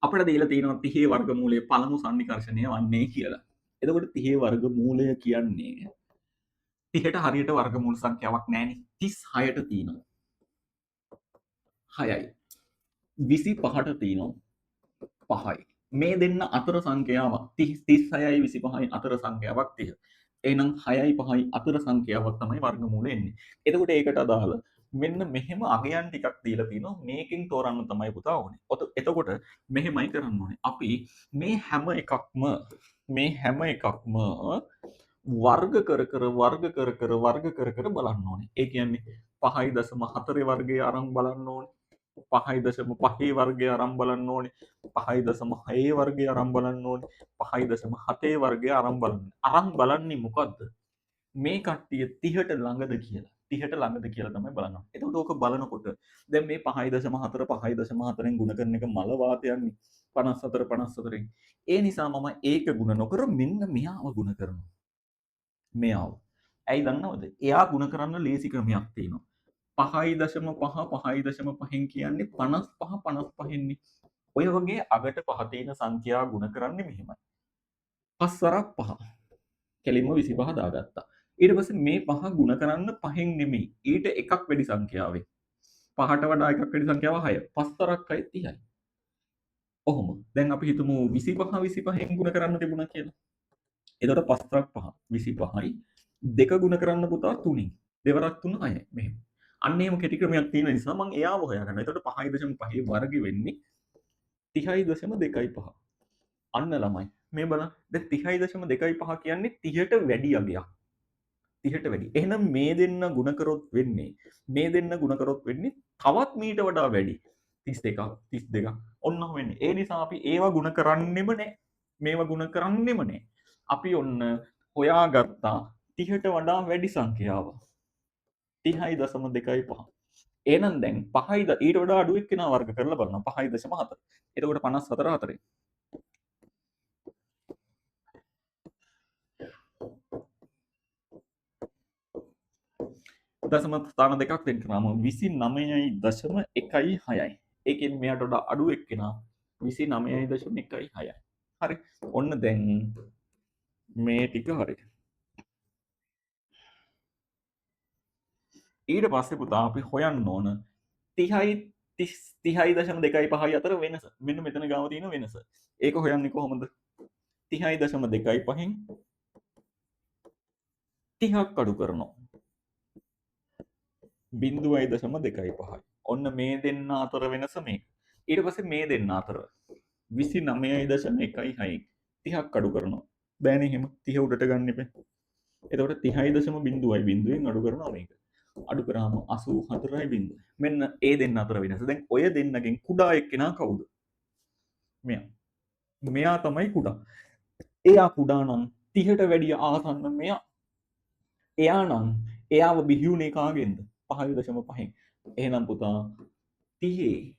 අපිට දීලා තියෙනවා 30 වර්ගමූලයේ පළමු සන්නිකර්ෂණය වන්නේ කියලා. එතකොට 30 වර්ගමූලය කියන්නේ 30ට හරියට වර්ගමූල සංඛ්‍යාවක් නැහැනේ. 36ට තියෙනවා. 6යි. 25ට තියෙනවා 5යි. මේ දෙන්න අතර සංඛ්‍යාවක් 36යි 25යි අතර සංඛ්‍යාවක් 30. එහෙනම් 6යි 5යි අතර සංඛ්‍යාවක් තමයි වර්ගමූල එන්නේ. එතකොට ඒකට අදාළ මෙන්න මෙහෙම අගයන් ටිකක් දීලා තිනවා. මේකෙන් තෝරන්න තමයි පුතා ඕනේ. එතකොට මෙහෙමයි කරන්න ඕනේ. අපි මේ හැම එකක්ම වර්ග කර බලන්න ඕනේ. ඒ කියන්නේ 5.4 වර්ගය අරන් බලන්න ඕනේ. 5.5 වර්ගය අරන් බලන්න ඕනේ. 5.6 වර්ගය අරන් බලන්න ඕනේ. 5.7 වර්ගය අරන් බලන්න. අරන් බලන්නේ මොකද්ද? මේ කට්ටිය 30ට ළඟද කියලා. 30ට ළඟද කියලා තමයි බලනවා. එතකොට ඕක බලනකොට දැන් මේ 5.4 5.4ෙන් ගුණ කරන එක මල වාතයන්නේ 54 54ෙන්. ඒ නිසා මම ඒක ගුණ නොකර මෙන්න මෙයාව ගුණ කරනවා. මෙයාව. ඇයි දන්නවද? එයා ගුණ කරන්න ලේසි ක්‍රමයක් තියෙනවා. 5.5 කියන්නේ 55 55න්නේ. ඔය වගේ අගට පහ තියෙන සංඛ්‍යා ගුණ කරන්නේ මෙහෙමයි. 5 වරක් 5. කෙලින්ම 25 දාගත්තා. ඊට පස්සේ මේ 5 ගුණ කරන්න 5න් නෙමෙයි. ඊට එකක් වැඩි සංඛ්‍යාවෙන්. 5ට වඩා එකක් වැඩි සංඛ්‍යාව 6. 5 වරක් 6 30යි. ඔහොම. දැන් අපි හිතමු 25 25න් ගුණ කරන්න තිබුණා කියලා. එතකොට 5 වරක් 5 25යි. දෙක ගුණ කරන්න පුතා 3න්. දෙවරක් 3 6යි. මෙහෙම. අන්න එහෙම කෙටි ක්‍රමයක් තියෙන නිසා මම එයාව හොයාගන්නවා. එතකොට 5.5 වර්ගය වෙන්නේ 30.25. අන්න ළමයි. මේ බලන්න. දැන් 30.25 කියන්නේ 30ට වැඩි අගයක්. 30ට වැඩි. එහෙනම් මේ දෙන්න ගුණ කරොත් වෙන්නේ තවත් මීට වඩා වැඩි. 32ක් 32ක් ඔන්න වෙන්නේ. ඒ නිසා අපි ඒවා ගුණ කරන්නෙම නැහැ. මේවා ගුණ කරන්නෙම නැහැ. අපි ඔන්න හොයාගත්තා 30ට වඩා වැඩි සංඛ්‍යාව. 30.25. එහෙනම් දැන් 5යි ඊට වඩා අඩු එක්කෙනා වර්ග කරලා බලනවා 5.4. එතකොට 54 4. දශම ස්ථාන දෙකක් දෙන්න කරාම 29.16යි. ඒ කියන්නේ මෙයාට වඩා අඩු එක්කෙනා 29.16යි. හරි. ඔන්න දැන් මේ ටික හරි. ඊට පස්සේ පුතා අපි හොයන්න ඕන 30.25 අතර වෙනස. මෙන්න මෙතන ගාව තියෙන වෙනස. ඒක හොයන්නේ කොහොමද? 30.25න් 30ක් අඩු කරනවා. 0.25. ඔන්න මේ දෙන්න අතර වෙනස මේක. ඊට පස්සේ මේ දෙන්න අතර 29.16යි 30ක් අඩු කරනවා. බෑනේ එහෙම 30 උඩට ගන්න එපා. එතකොට 30.0යි අඩු කරනවා මේක. අඩු කරාම 84යි. මෙන්න ඒ දෙන්න අතර වෙනස. දැන් ඔය දෙන්නගෙන් කුඩා එක්කෙනා කවුද? මෙයා තමයි කුඩා. එයා කුඩා නම් 30ට වැඩිය ආසන්න මෙයා. එයා නම් එයාව බිහිුනේ කාගෙන්ද? 5.5න්. එහෙනම් පුතා 30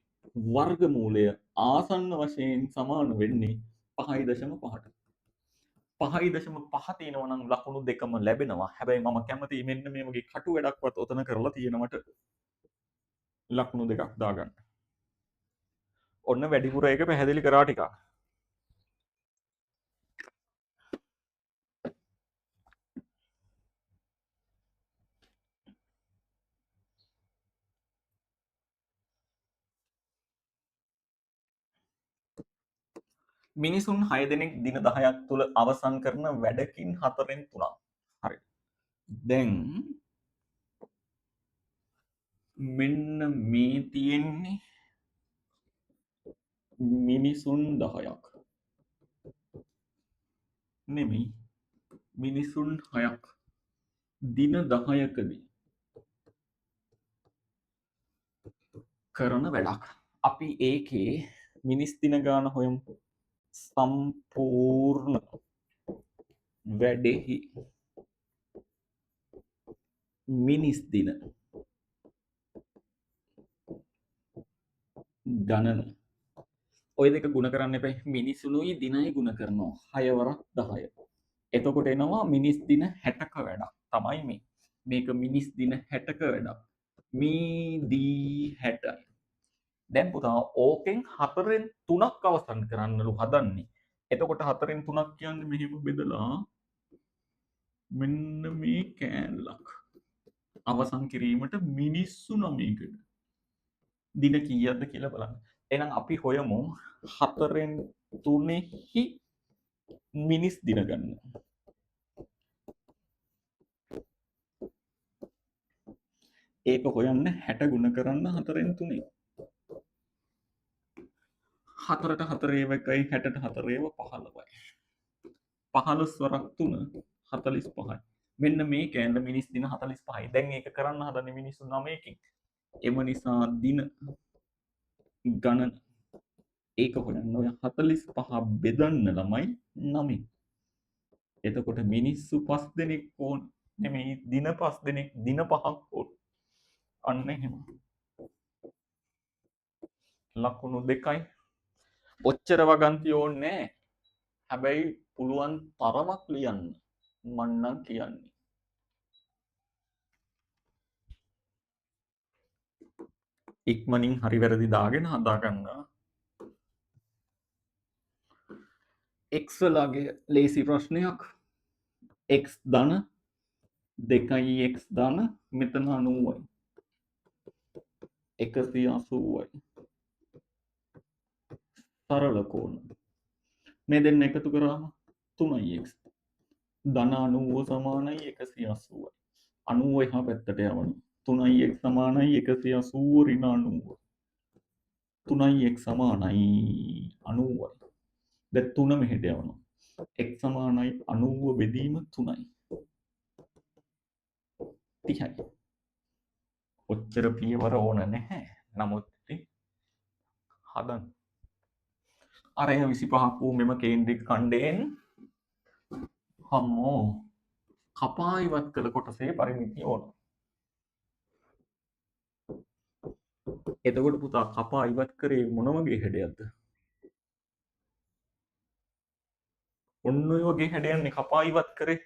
වර්ගමූලය ආසන්න වශයෙන් සමාන වෙන්නේ 5.5ට. 5.5 තියෙනවා නම් ලකුණු දෙකම ලැබෙනවා. හැබැයි මම කැමතියි මෙන්න මේ වගේ කටු වැඩක්වත් ඔතන කරලා තියෙනවට ලකුණු දෙකක් දාගන්න. ඔන්න වැඩිපුර එක පැහැදිලි කරා ටිකක්. මිනිසුන් 6 දෙනෙක් දින 10ක් තුල අවසන් කරන වැඩකින් 4න් 3ක්. හරි. දැන් මෙන්න මේ තියෙන්නේ මිනිසුන් 10ක්. නෙමෙයි. මිනිසුන් 6ක්. දින 10කදී කරන වැඩක්. අපි ඒකේ මිනිස් දින ගාන හොයමු. සම්පූර්ණ වැඩෙහි මිනිස් දින ගණන. ඔය දෙක ගුණ කරන්න එපා. මිනිසුනුයි දිනයි ගුණ කරනවා 6 වරක් 10. එතකොට එනවා මිනිස් දින 60ක වැඩක් තමයි මේ. මේක මිනිස් දින 60ක වැඩක්. මී දී 60යි. දැන් පුතා ඕකෙන් 4න් 3ක් අවසන් කරන්නලු හදන්නේ. එතකොට 4න් 3ක් කියන්නේ මෙහෙම බෙදලා මෙන්න මේ කෑල්ලක්. අවසන් කිරීමට මිනිස්සු 9කට. දින කීයක්ද කියලා බලන්න. එහෙනම් අපි හොයමු 4න් 3ෙහි මිනිස් දින ගන්න. ඒක හොයන්න 60 ගුණ කරන්න 4න් 3. 4ට 4 ඒව 1යි 60ට 4 ඒව 15යි. 15 වරක් 3 45යි. මෙන්න මේ කෑල්ල මිනිස් දින 45යි. දැන් ඒක කරන්න හදන්නේ මිනිස්සු 9කින්. එම නිසා දින ගණන ඒක හොයන්න ඔය 45 බෙදන්න ළමයි 9. එතකොට මිනිස්සු 5 දෙනෙක් ඕන. නෙමෙයි දින 5 දෙනෙක් දින 5ක් ඕන. අන්න එහෙම. ලකුණු 2යි. ඔච්චර වගන්ති ඕනේ නැහැ. හැබැයි පුළුවන් තරමක් ලියන්න. මං නම් කියන්නේ. ඉක්මනින් හරි වැරදි දාගෙන හදාගන්න. x වලගේ ලේසි ප්‍රශ්නයක්. x ධන 2යි x ධන මෙතන 90යි. 180යි. සරල කෝණ. මේ දෙන්න එකතු කරාම 3x. ධන 90 සමානයි 180යි. 90 එහා පැත්තට යවනවා. 3x සමානයි 180 ඍණ 90. 3x සමානයි 90යි. දැන් 3 මෙහෙට යවනවා. x සමානයි 90 බෙදීම 3යි. 30යි. ඔච්චර පියවර ඕන නැහැ. නමුත් හදන්න. අරය 25ක් වූ මෙම කේන්ද්‍රික ඛණ්ඩයෙන් හම්මෝ කපා ඉවත් කළ කොටසේ පරිමිතිය ඕන. එතකොට පුතා කපා ඉවත් කරේ මොන වගේ හැඩයක්ද? ඔන්න ඔය වගේ හැඩයන්නේ කපා ඉවත් කරේ.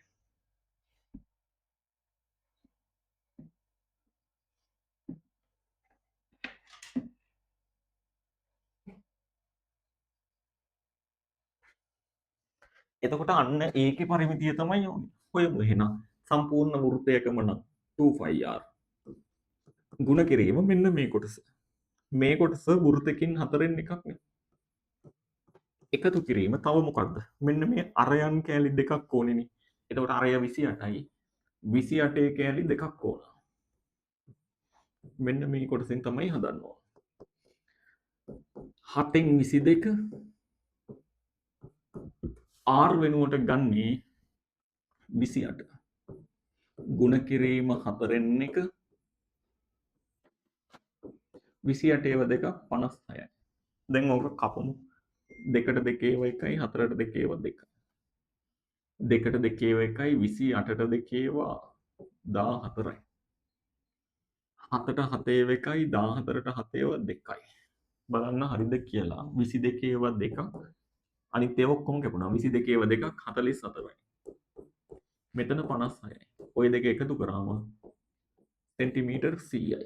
එතකොට අන්න ඒකේ පරිමිතිය තමයි ඕනේ. හොයමු එහෙනම් සම්පූර්ණ වෘත්තයකම නම් 2πr ගුණ කිරීම මෙන්න මේ කොටස. මේ කොටස වෘත්තකින් 4න් එකක් නේ. එකතු කිරීම තව මොකක්ද? මෙන්න මේ අරයන් කෑලි දෙකක් ඕනේනේ. එතකොට අරය 28යි. 28 කෑලි දෙකක් ඕන. මෙන්න මේ කොටසෙන් තමයි හදන්න ඕන. 7න් 22 r වෙනුවට ගන්නේ 28. ගුණ කිරීම 4න් 1 28 ඒව දෙක 56යි. දැන් ඕක කපමු. 2ට 2 ඒව 1යි 4ට 2 ඒව 2යි. 2ට 2 ඒව 1යි 28ට 2 ඒව 14යි. 7ට 7 ඒව 1යි 14ට 7 ඒව 2යි. බලන්න හරිද කියලා. 22 ඒව 2ක් අනිත් ඒවා ඔක්කොම කැපුණා. 22 ඒව 2ක් 44යි. මෙතන 56යි. ওই දෙක එකතු කරාම සෙන්ටිමීටර් 100යි.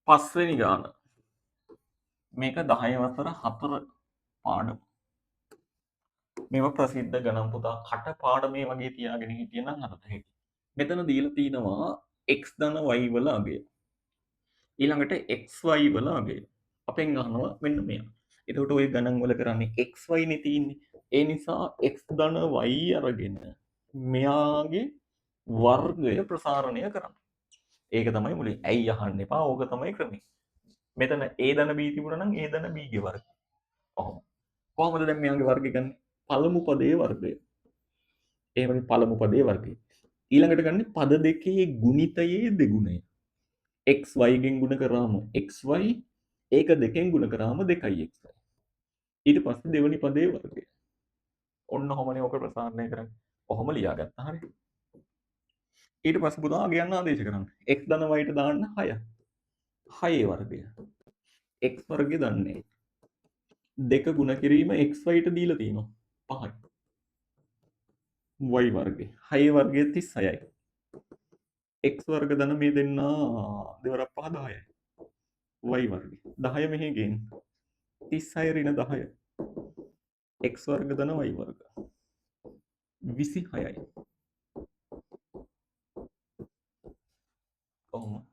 පස්වෙනි ගාන. මේක 10 වසර 4 පාඩම. මේවා ප්‍රසිද්ධ ගණන් පුතා කට පාඩමේ වගේ තියාගෙන හිටියනම් අරත හැටි. මෙතන දීලා තිනවා x ධන y වල අගය. ඊළඟට XY වල අගය. අපෙන් අහනවා මෙන්න මෙයා. එතකොට ඔය ගණන් වල කරන්නේ XY නේ තියෙන්නේ. ඒ නිසා X ධන Y අරගෙන මෙයාගේ වර්ගය ප්‍රසාරණය කරන්න. ඒක තමයි මුලින්. ඇයි අහන්න එපා. ඕක තමයි ක්‍රමය. මෙතන A ධන B තිබුණා නම් A ධන B ගේ වර්ගය. ඔහොම. කොහොමද දැන් මෙයාගේ වර්ගය ගන්නේ? පළමු පදයේ වර්ගය. එහෙමනේ පළමු පදයේ වර්ගය. ඊළඟට ගන්න පද දෙකේ ගුණිතයේ දෙගුණය. xy ගෙන් ගුණ කරාම xy ඒක දෙකෙන් ගුණ කරාම 2xy. ඊට පස්සේ දෙවෙනි පදයේ වර්ගය. ඔන්න ඔහොමනේ ඔක ප්‍රසාරණය කරන්නේ. ඔහොම ලියාගත්තා හරිය. ඊට පස්සේ පුතා ගයන්න ආදේශ කරන්න. x ධන y ට දාන්න 6. 6 වර්ගය. x වර්ගය දන්නේ. දෙක ගුණ කිරීම xy ට දීලා තියෙනවා. 5යි. y වර්ගය. 6 වර්ගය 36යි. x වර්ග ධන මේ දෙන්න දෙවරක් 5 10යි. y වර්ගය. 10 මෙහි ගේන්න. 36 ඍණ 10. x වර්ග ධන y වර්ග. 26යි. කොහොම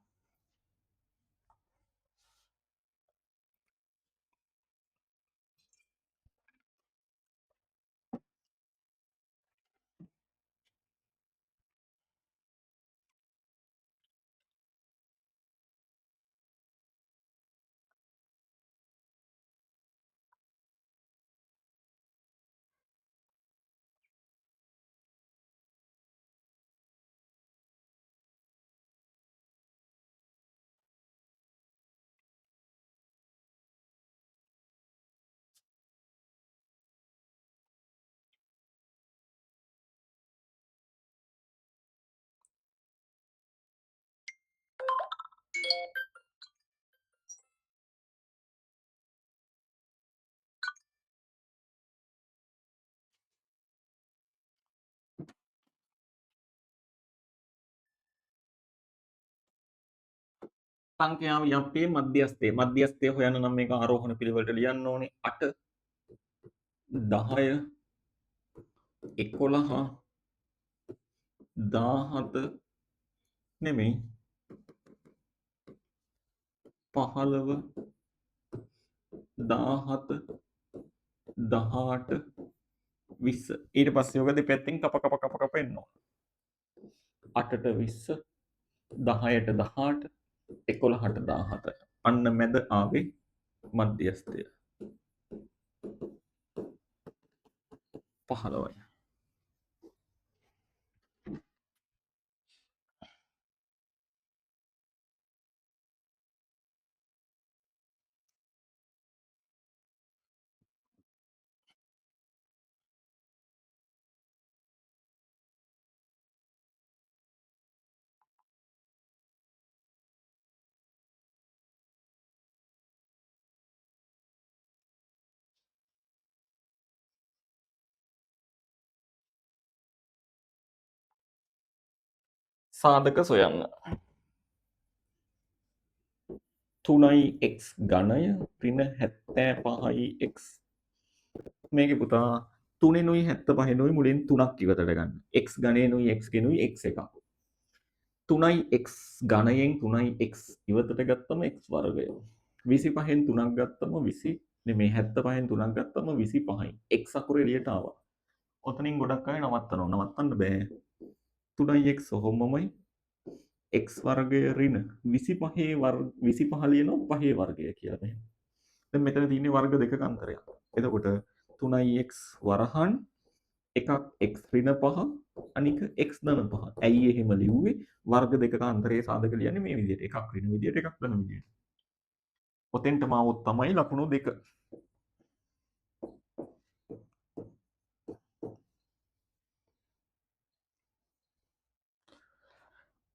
සංඛ්‍යාව යම්පේ මධ්‍යස්ථය හොයන්න නම් මේක ආරෝහණ පිළිවෙලට ලියන්න ඕනේ 8 10 11 17 නෙමෙයි 15 17 18 20 ඊට පස්සේ ඔක දෙපැත්තෙන් කප එන්න ඕන 8ට 20 10ට 18 11ට 17 අන්න මැද ආවේ මධ්‍යස්ථය 15යි සාධක සොයන්න 3යි x ඝනය ඍණ 75යි x මේකේ පුතා 3නුයි 75නුයි මුලින් 3ක් ඉවතට ගන්න x ඝනයනුයි x ගෙනුයි x එකක් 3යි x ඝනයෙන් 3යි x ඉවතට ගත්තම x වර්ගය 25න් 3ක් ගත්තම 20 නෙමෙයි 75න් 3ක් ගත්තම 25යි x අකුර එළියට ආවා ඔතනින් ගොඩක් අය නවත්තන්න බෑ 3x ඔහොමමයි x වර්ගය ඍණ 25 25 ලියනවා 5 වර්ගය කියලා මෙහෙම. දැන් මෙතන තියෙන්නේ වර්ග දෙකක අන්තරයක්. එතකොට 3x වරහන් එකක් x ඍණ 5 අනික x ධන 5. ඇයි එහෙම ලිව්වේ? වර්ග දෙකක අන්තරයේ සාධක ලියන්නේ මේ විදිහට. එකක් ඍණ විදිහට එකක් ධන විදිහට. ඔතෙන්ටම આવොත් තමයි ලකුණු දෙක.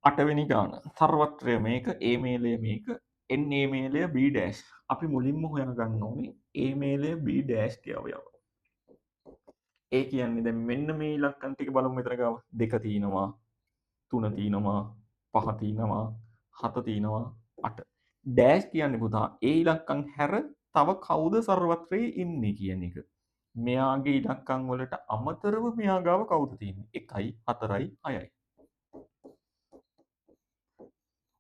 අටවෙනි ගාන සර්වත්‍රය මේක A මේලය මේක N A මේලය B ඩෑෂ් අපි මුලින්ම හොයාගන්න ඕනේ A මේලය B ඩෑෂ් ගේ අවයව. ඒ කියන්නේ දැන් මෙන්න මේ ඉලක්කම් ටික බලමු මෙතන ගාව 2 තියෙනවා 3 තියෙනවා 5 තියෙනවා 7 තියෙනවා 8 ඩෑෂ් කියන්නේ පුතා ඒ ඉලක්කම් හැර තව කවුද සර්වත්‍රයේ ඉන්නේ කියන එක. මෙයාගේ ඉලක්කම් වලට අමතරව මෙයා ගාව කවුද තියෙන්නේ 1යි 4යි 6යි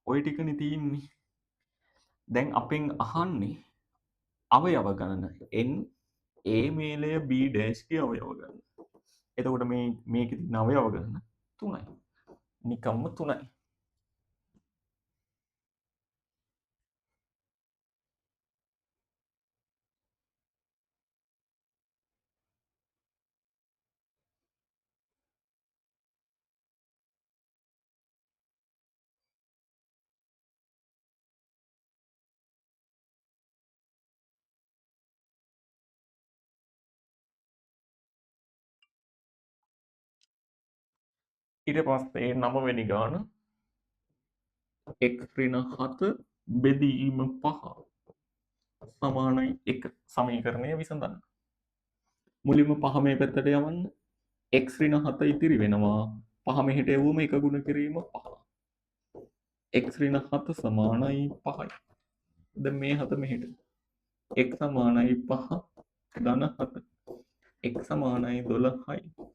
ඔය ටිකනේ තියෙන්නේ දැන් අපෙන් අහන්නේ අවයව ගණන. n a මේලය b ඩෑෂ්ගේ අවයව ගණන. එතකොට මේකේ තියෙන අවයව ගණන 3යි. නිකම්ම 3යි. ඊට පස්සේ 9 වෙනි ගාන x ඍණ 7 බෙදීම 5 සමානයි 1 සමීකරණය විසඳන්න. මුලින්ම 5 මේ පැත්තට යවන්න. x ඍණ 7 ඉතිරි වෙනවා. 5 මෙහෙට එවුවම 1 ගුණ කිරීම 5. x ඍණ 7 සමානයි 5යි. දැන් මේ 7 මෙහෙට. x සමානයි 5 ධන 7. x සමානයි 12යි.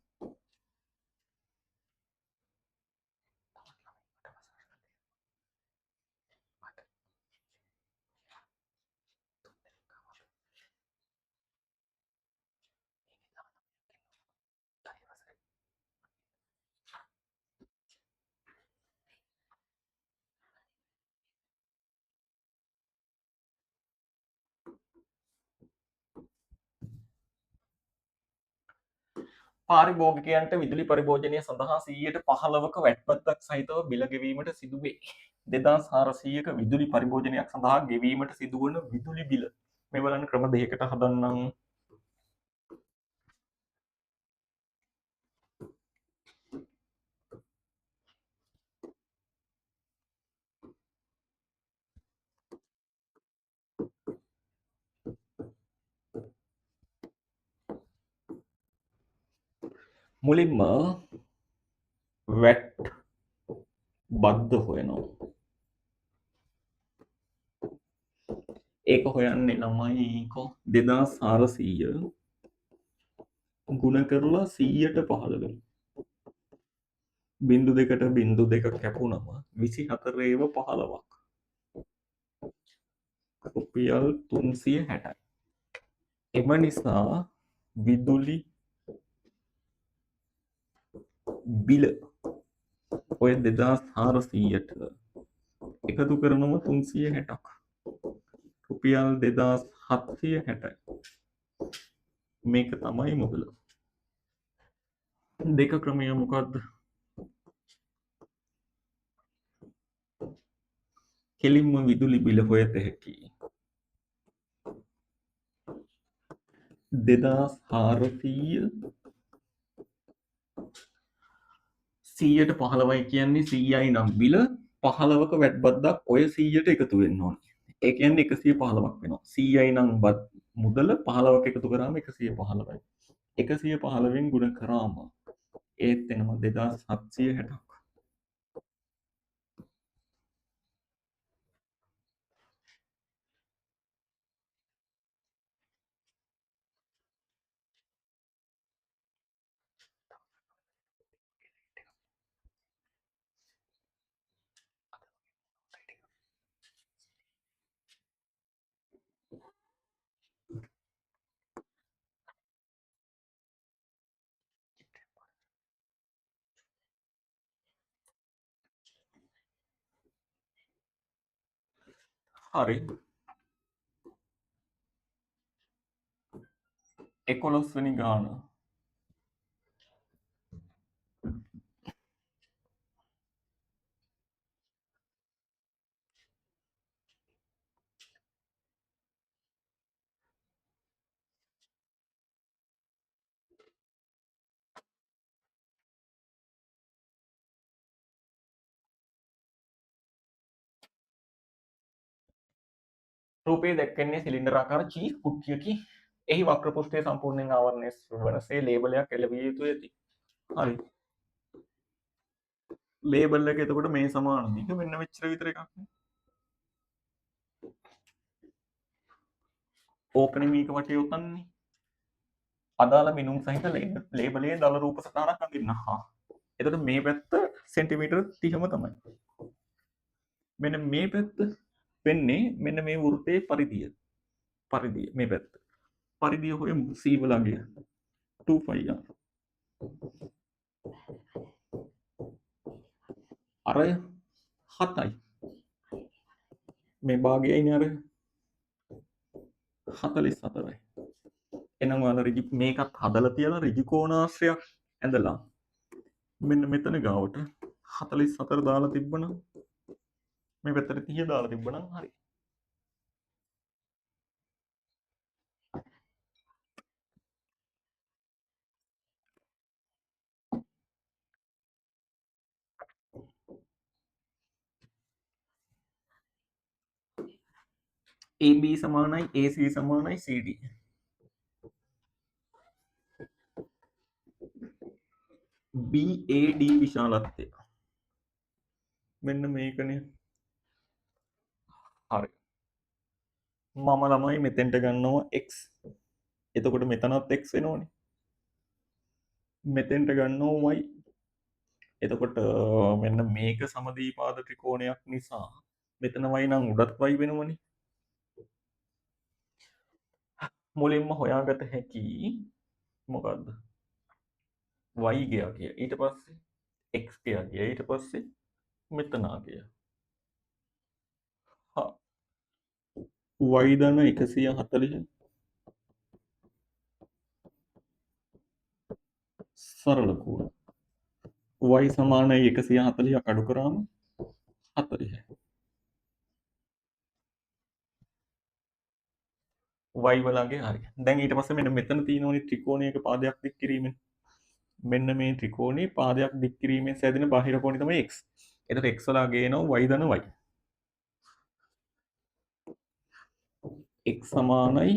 පාරිභෝගිකයන්ට විදුලි පරිභෝජනය සඳහා 15%ක වැට්පත්තක් සහිතව බිල ගෙවීමට සිදුවේ. 2400ක විදුලි පරිභෝජනයක් සඳහා ගෙවීමට සිදුවන විදුලි බිල. මේ බලන්න ක්‍රම දෙකකට හදන්නම්. මුලින්ම වැට් බද්ධ හොයනවා. ඒක හොයන්නේ ළමයි 2400 ගුණ කරලා 100ට 15. බිංදු දෙකට බිංදු දෙක කැපුණම 24 ඒව 15ක්. රුපියල් 360යි. එම නිසා විදුලි බිල ඔය 2400ට එකතු කරනවා 360ක්. රුපියල් 2760යි. මේක තමයි මුදල. දෙක ක්‍රමය මොකක්ද? කෙලින්ම විදුලි බිල හොයත හැකි. 2400 100ට 15යි කියන්නේ 100යි නම් බිල 15ක වැට් බද්දක් ඔය 100ට එකතු වෙන්න ඕනේ. ඒ කියන්නේ 115ක් වෙනවා. 100යි නම් මුදල 15ක එකතු කරාම 115යි. 115න් ගුණ කරාම ඒත් එනවා 2760ක්. හරි. 11 වෙනි ගාන. රූපයේ දැක්වෙන්නේ සිලින්ඩරාකාර චීස් කුට්ටියකි. එහි වක්‍ර පෘෂ්ඨය සම්පූර්ණයෙන් ආවරණය වනසේ ලේබලයක් එළවිය යුතු ඇති. හරි. ලේබල් එක එතකොට මේ සමාන දිග මෙන්න මෙච්චර විතර එකක් නේ. ඕකනේ මේක වටේ උතන්නේ. අදාළ මිනුම් සහිත ලේබලයේ දල රූප සටහනක් අඳින්න. හා. එතකොට මේ පැත්ත සෙන්ටිමීටර් 30ම තමයි. මෙන්න මේ පැත්ත වෙන්නේ මෙන්න මේ වෘත්තයේ පරිධිය මේ පැත්ත. පරිධිය හොයමු c වලගේ 2πr. අර 7යි. මේ භාගයයිනේ අර 44යි. එහෙනම් ඔයාලා මේකත් හදලා තියලා ඍජු කෝණාශ්‍රයක් ඇඳලා මෙන්න මෙතන ගාවට 44 දාලා තිබ්බනම් මේ පැත්තට 30 දාලා තිබ්බනම් හරි. AB සමානයි AC සමානයි CD. BAD විශාලත්වය මෙන්න මේකනේ. හරි. මම ළමයි මෙතෙන්ට ගන්නවා x. එතකොට මෙතනත් x වෙනවනේ. මෙතෙන්ට ගන්නවා y. එතකොට මෙන්න මේක සමදීපාද ත්‍රිකෝණයක් නිසා මෙතන y නම් උඩත් y වෙනවනේ. මුලින්ම හොයාගත හැකි මොකද්ද? y ගියා කිය. ඊට පස්සේ x ගියා කිය. ඊට පස්සේ මෙතන ගියා. y ධන 140 සරල කෝණ. y සමානයි 140ක් අඩු කරාම 40. y වලගේ හරි. දැන් ඊට පස්සේ මෙන්න මෙතන තියෙනෝනේ ත්‍රිකෝණයක පාදයක් දික් කිරීමෙන්. මෙන්න මේ ත්‍රිකෝණේ පාදයක් දික් කිරීමෙන් සැදෙන බාහිර කෝණය තමයි x. එතකොට x වලගේ එනවා y ධන y. x සමානයි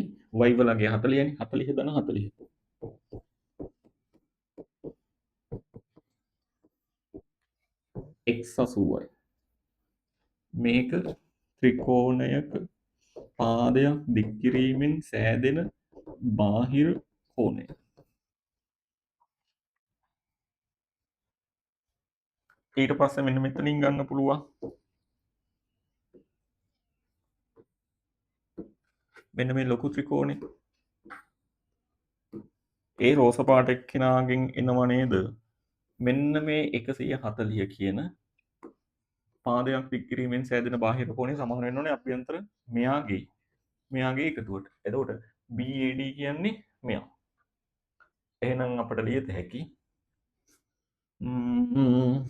y වලගේ 40නේ 40 ධන 40. x 80යි. මේක ත්‍රිකෝණයක පාදයක් දික් කිරීමෙන් සෑදෙන බාහිර කෝණය. ඊට පස්සේ මෙන්න මෙතනින් ගන්න පුළුවන්. මෙන්න මේ ලොකු ත්‍රිකෝණය. ඒ රෝස පාට එක්කෙනාගෙන් එනව නේද? මෙන්න මේ 140 කියන පාදයක් දික් කිරීමෙන් සෑදෙන බාහිර කෝණය සමාන වෙන්න ඕනේ අභ්‍යන්තර මෙයාගේ එකතුවට. එතකොට BAD කියන්නේ මෙයා. එහෙනම් අපිට ලියත හැකි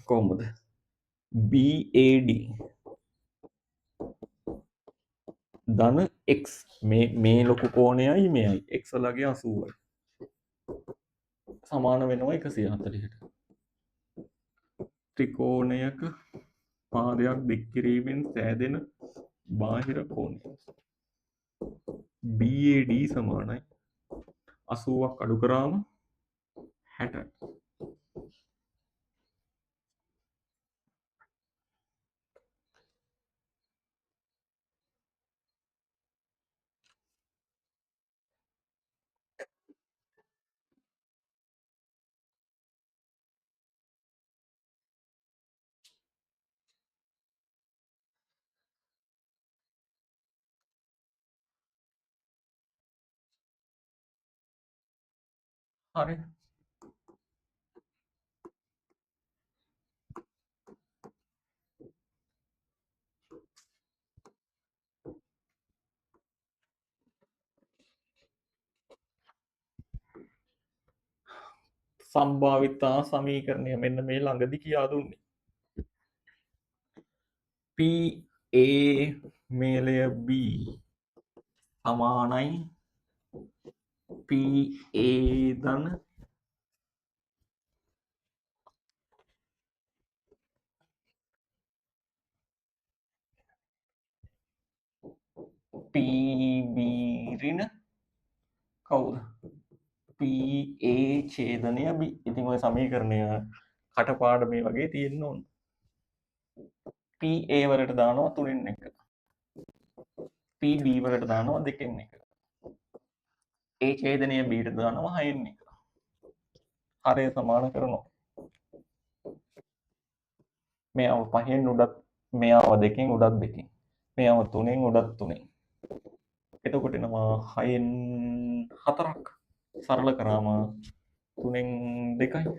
කොහොමද? BAD ධන x මේ ලොකු කෝණයයි මෙයයි x වලගේ 80යි සමාන වෙනවා 140ට. ත්‍රිකෝණයක පාදයක් දික් කිරීමෙන් සෑදෙන බාහිර කෝණය BAD සමානයි 80ක් අඩු කරාම 60. හරි. සම්භාවිතා සමීකරණය මෙන්න මේ ළඟදි කියා දුන්නේ. PA මේලය B සමානයි PA ධන PB ඍණ කවුද? PA ඡේදනය B. ඉතින් ඔය සමීකරණය කටපාඩමේ වගේ තියෙන්න ඕන. PA වලට දානවා 3න් 1. PB වලට දානවා 2න් 1. A ඡේදනය B ට දානවා 6න් 1. හරය සමාන කරනවා. මෙයාව 5න් උඩත් මෙයාව 2කින් උඩත් 2කින්. මෙයාව 3න් උඩත් 3න්. එතකොට එනවා 6න් 4ක්. සරල කරාම 3න් 2යි.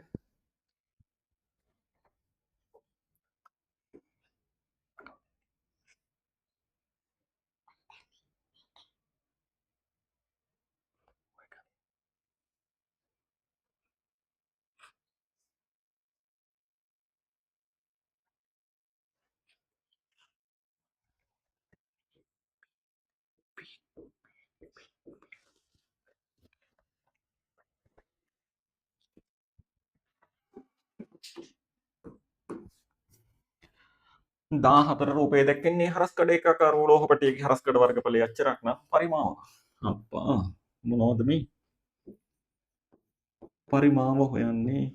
දා හතර රූපය දැක්කන්නේ හරස්කඩ එකක රූලෝහපටියගේ හරස්කඩ වර්ගඵලය අච්චරක් නම් පරිමාව. අප්පා මොනවද මේ? පරිමාව හොයන්නේ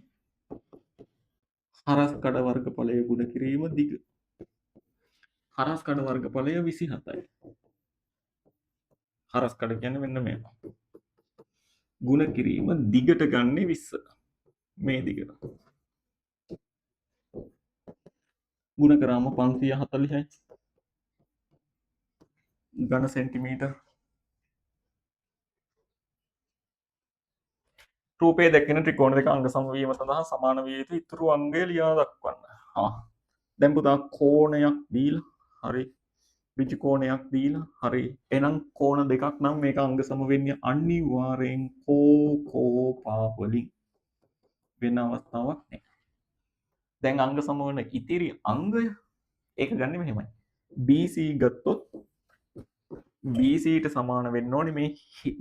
හරස්කඩ වර්ගඵලය ගුණ කිරීම දිග. හරස්කඩ වර්ගඵලය 27යි. හරස්කඩ කියන්නේ මෙන්න මේවා. ගුණ කිරීම දිගට ගන්නේ 20. මේ දිගට. ගුණ කරාම 540යි. ඝන සෙන්ටිමීටර්. රූපයේ දැක්වෙන ත්‍රිකෝණ දෙක අංග සමවීම සඳහා සමාන විය යුතු ඉතුරු අංගය ලියා දක්වන්න. දැන් පුතා කෝණයක් දීලා හරි ඍජු කෝණයක් දීලා හරි එහෙනම් කෝණ දෙකක් නම් මේක අංග සම වෙන්නේ අනිවාර්යෙන් කෝපා වලින් වෙන අවස්ථාවක් නැහැ. දැන් අංග සම වන ඉතිරි අංගය ඒක ගන්න මෙහෙමයි. BC ගත්තොත් BCට සමාන වෙන්න ඕනේ මේ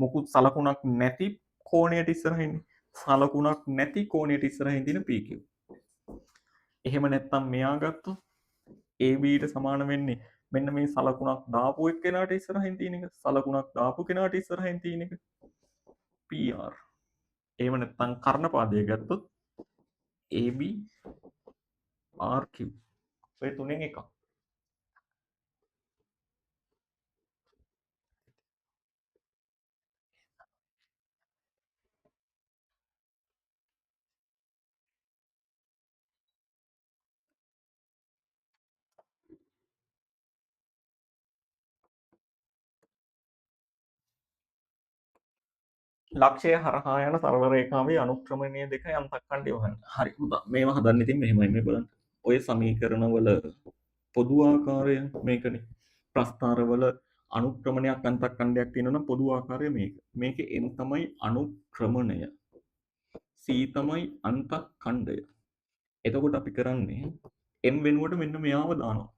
මොකුත් සලකුණක් නැති කෝණයට ඉස්සරහින් සලකුණක් නැති කෝණයට ඉස්සරහින් තියෙන PQ. එහෙම නැත්නම් මෙයා ගත්තොත් ABට සමාන වෙන්නේ මෙන්න මේ සලකුණක් දාපු එක්කෙනාට ඉස්සරහින් තියෙන එක සලකුණක් දාපු කෙනාට ඉස්සරහින් තියෙන එක PR. එහෙම නැත්නම් කර්ණපාදය ගත්තොත් AB RQ. ඔය තුනෙන් එකක්. ලක්ෂය හරහා යන සරල රේඛාවේ අනුක්‍රමණය දෙකයි අන්තක්ඛණ්ඩය වහන්න. හරි පුතා. මේවා හදන්න ඉතින් මෙහෙමයි මේ බලන්න. ඔය සමීකරණවල පොදු ආකාරය මේකනේ. ප්‍රස්ථාරවල අනුක්‍රමණයක් අන්තක්ඛණ්ඩයක් තියෙනවා නම් පොදු ආකාරය මේක. මේකේ m තමයි අනුක්‍රමණය. C තමයි අන්තක්ඛණ්ඩය. එතකොට අපි කරන්නේ m වෙනුවට මෙන්න මෙයාව දානවා.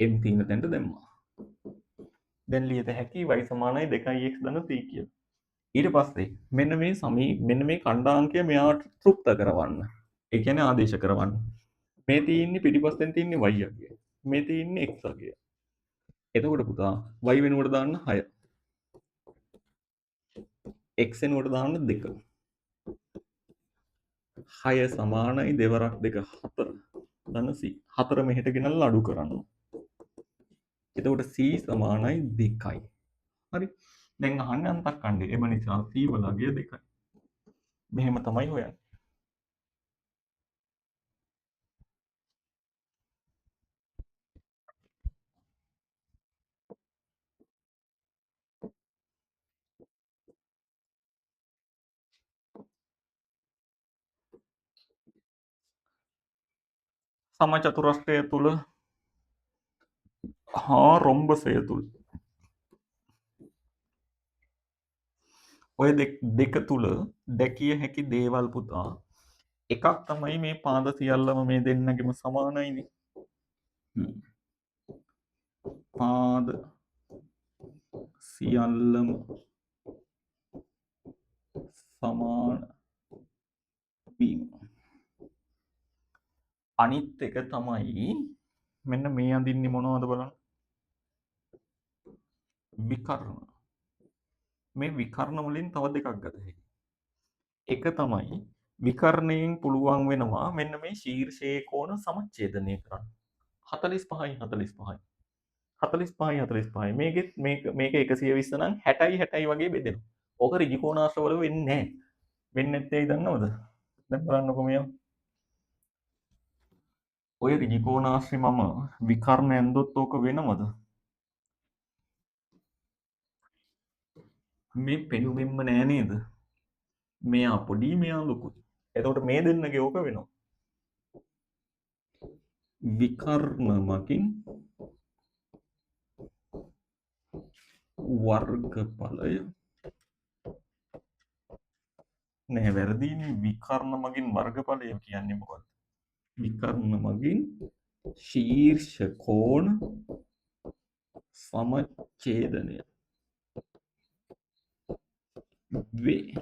m තියෙන තැනට දැම්මා. දැන් ලියත හැකි y සමානයි 2x ධන c කියලා. ඊට පස්සේ මෙන්න මේ කණ්ඩාංකය මෙයාට තෘප්ත කරවන්න. ඒ කියන්නේ ආදේශ කරවන්න. මේ තියෙන්නේ පිටිපස්සෙන් තියෙන්නේ y අගය. මේ තියෙන්නේ x අගය. එතකොට පුතා y වෙනුවට දාන්න 6. x වෙනුවට දාන්න 2. 6 සමානයි දෙවරක් 2 4 ධන c. 4 මෙහෙට ගෙනල්ලා අඩු කරන්න. එතකොට c සමානයි 2යි. හරි. දැන් අහන්නේ අන්තක්ඛණ්ඩය. එම නිසා c වල අගය 2යි. මෙහෙම තමයි හොයන්නේ. සමචතුරස්‍රය තුල හා රොම්බසය තුල ඔය දෙක තුල දැකිය හැකි දේවල් පුතා එකක් තමයි මේ පාද සියල්ලම මේ දෙන්නගෙම සමානයිනේ. පාද සියල්ලම සමාන වීම. අනිත් එක තමයි මෙන්න මේ අඳින්නේ මොනවද බලන්න. විකර්ණ. මේ විකර්ණ වලින් තව දෙකක් ගත හැකියි. එක තමයි විකර්ණයෙන් පුළුවන් වෙනවා මෙන්න මේ ශීර්ෂයේ කෝණ සමච්ඡේදනය කරන්න. 45යි 45යි. 45යි 45යි. මේකෙත් මේක 120 නම් 60යි 60යි වගේ බෙදෙනවා. ඕක ඍජු කෝණාශ්‍රවල වෙන්නේ නැහැ. වෙන්නේ නැත්තේ ඇයි දන්නවද? දැන් බලන්නකො මේවා. ඔය ඍජුකෝණාශ්‍රි මම විකර්ණ ඇන්දොත් ඕක වෙනවද? මේ පෙනුමෙන්ම නෑ නේද? මෙයා පොඩි මෙයා ලොකුයි. එතකොට මේ දෙන්නගේ ඕක වෙනවා. විකර්ණ මගින් වර්ගඵලය නෑ වැරදිනේ. විකර්ණ මගින් වර්ගඵලය කියන්නේ මොකක්ද? විකර්ණ මගින් ශීර්ෂ කෝණ සමච්ඡේදනය වේ.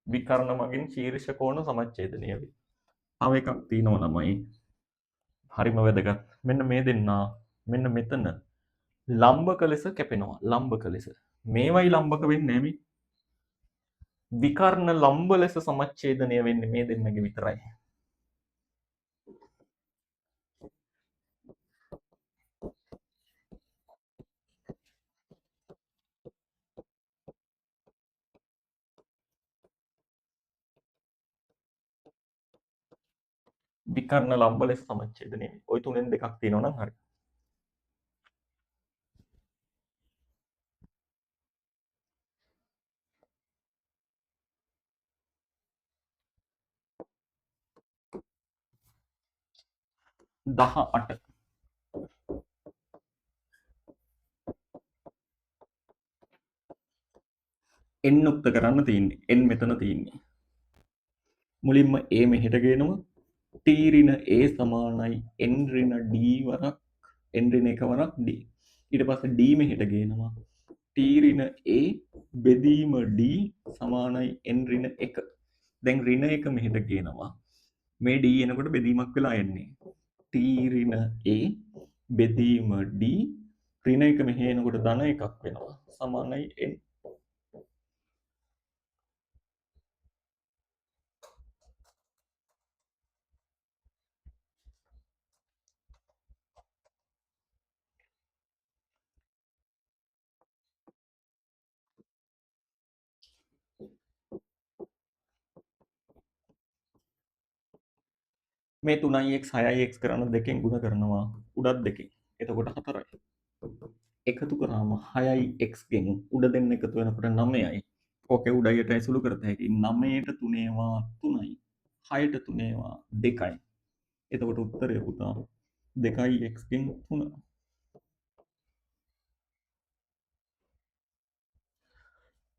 විකර්ණ මගින් ශීර්ෂ කෝණ සමච්ඡේදනය වේ. තව එකක් තියෙනවා ළමයි. හරිම වැදගත්. මෙන්න මේ දෙන්නා මෙන්න මෙතන ලම්බක ලෙස කැපෙනවා. ලම්බක ලෙස. මේවයි ලම්බක වෙන්නේ නැහැ මේ. විකර්ණ ලම්බ ලෙස සමච්ඡේදනය වෙන්නේ මේ දෙන්නගේ විතරයි. විකර්ණ ලම්බ ලෙස සමච්ඡේදනය වේ. ওই තුනෙන් දෙකක් තියෙනවා නම් හරි. දහ අට එන් උක්ත කරන්න තියෙන්නේ. එන් මෙතන තියෙන්නේ. මුලින්ම A මෙහෙට ගේනවා. T ඍණ A සමානයි N ඍණ D වරක් N ඍණ 1 වරක් D. ඊට පස්සේ D මෙහෙට ගේනවා. T ඍණ A බෙදීම D සමානයි N ඍණ 1. දැන් ඍණ 1 මෙහෙට ගේනවා. මේ D එනකොට බෙදීමක් වෙලා එන්නේ. T ඍණ A බෙදීම D ඍණ 1 මෙහෙ එනකොට ධන එකක් වෙනවා. සමානයි N. මේ 3x 6x කරන දෙකෙන් ගුණ කරනවා උඩත් දෙකෙන්. එතකොට 4යි. එකතු කරාම 6x ගෙන් උඩ දෙන්න එකතු වෙනකොට 9යි. ඕකේ උඩයට ඇසුළු කරත හැකි. 9ට 3 3යි. 6ට 3 2යි. එතකොට උත්තරය පුතා 2x ගෙන් 3.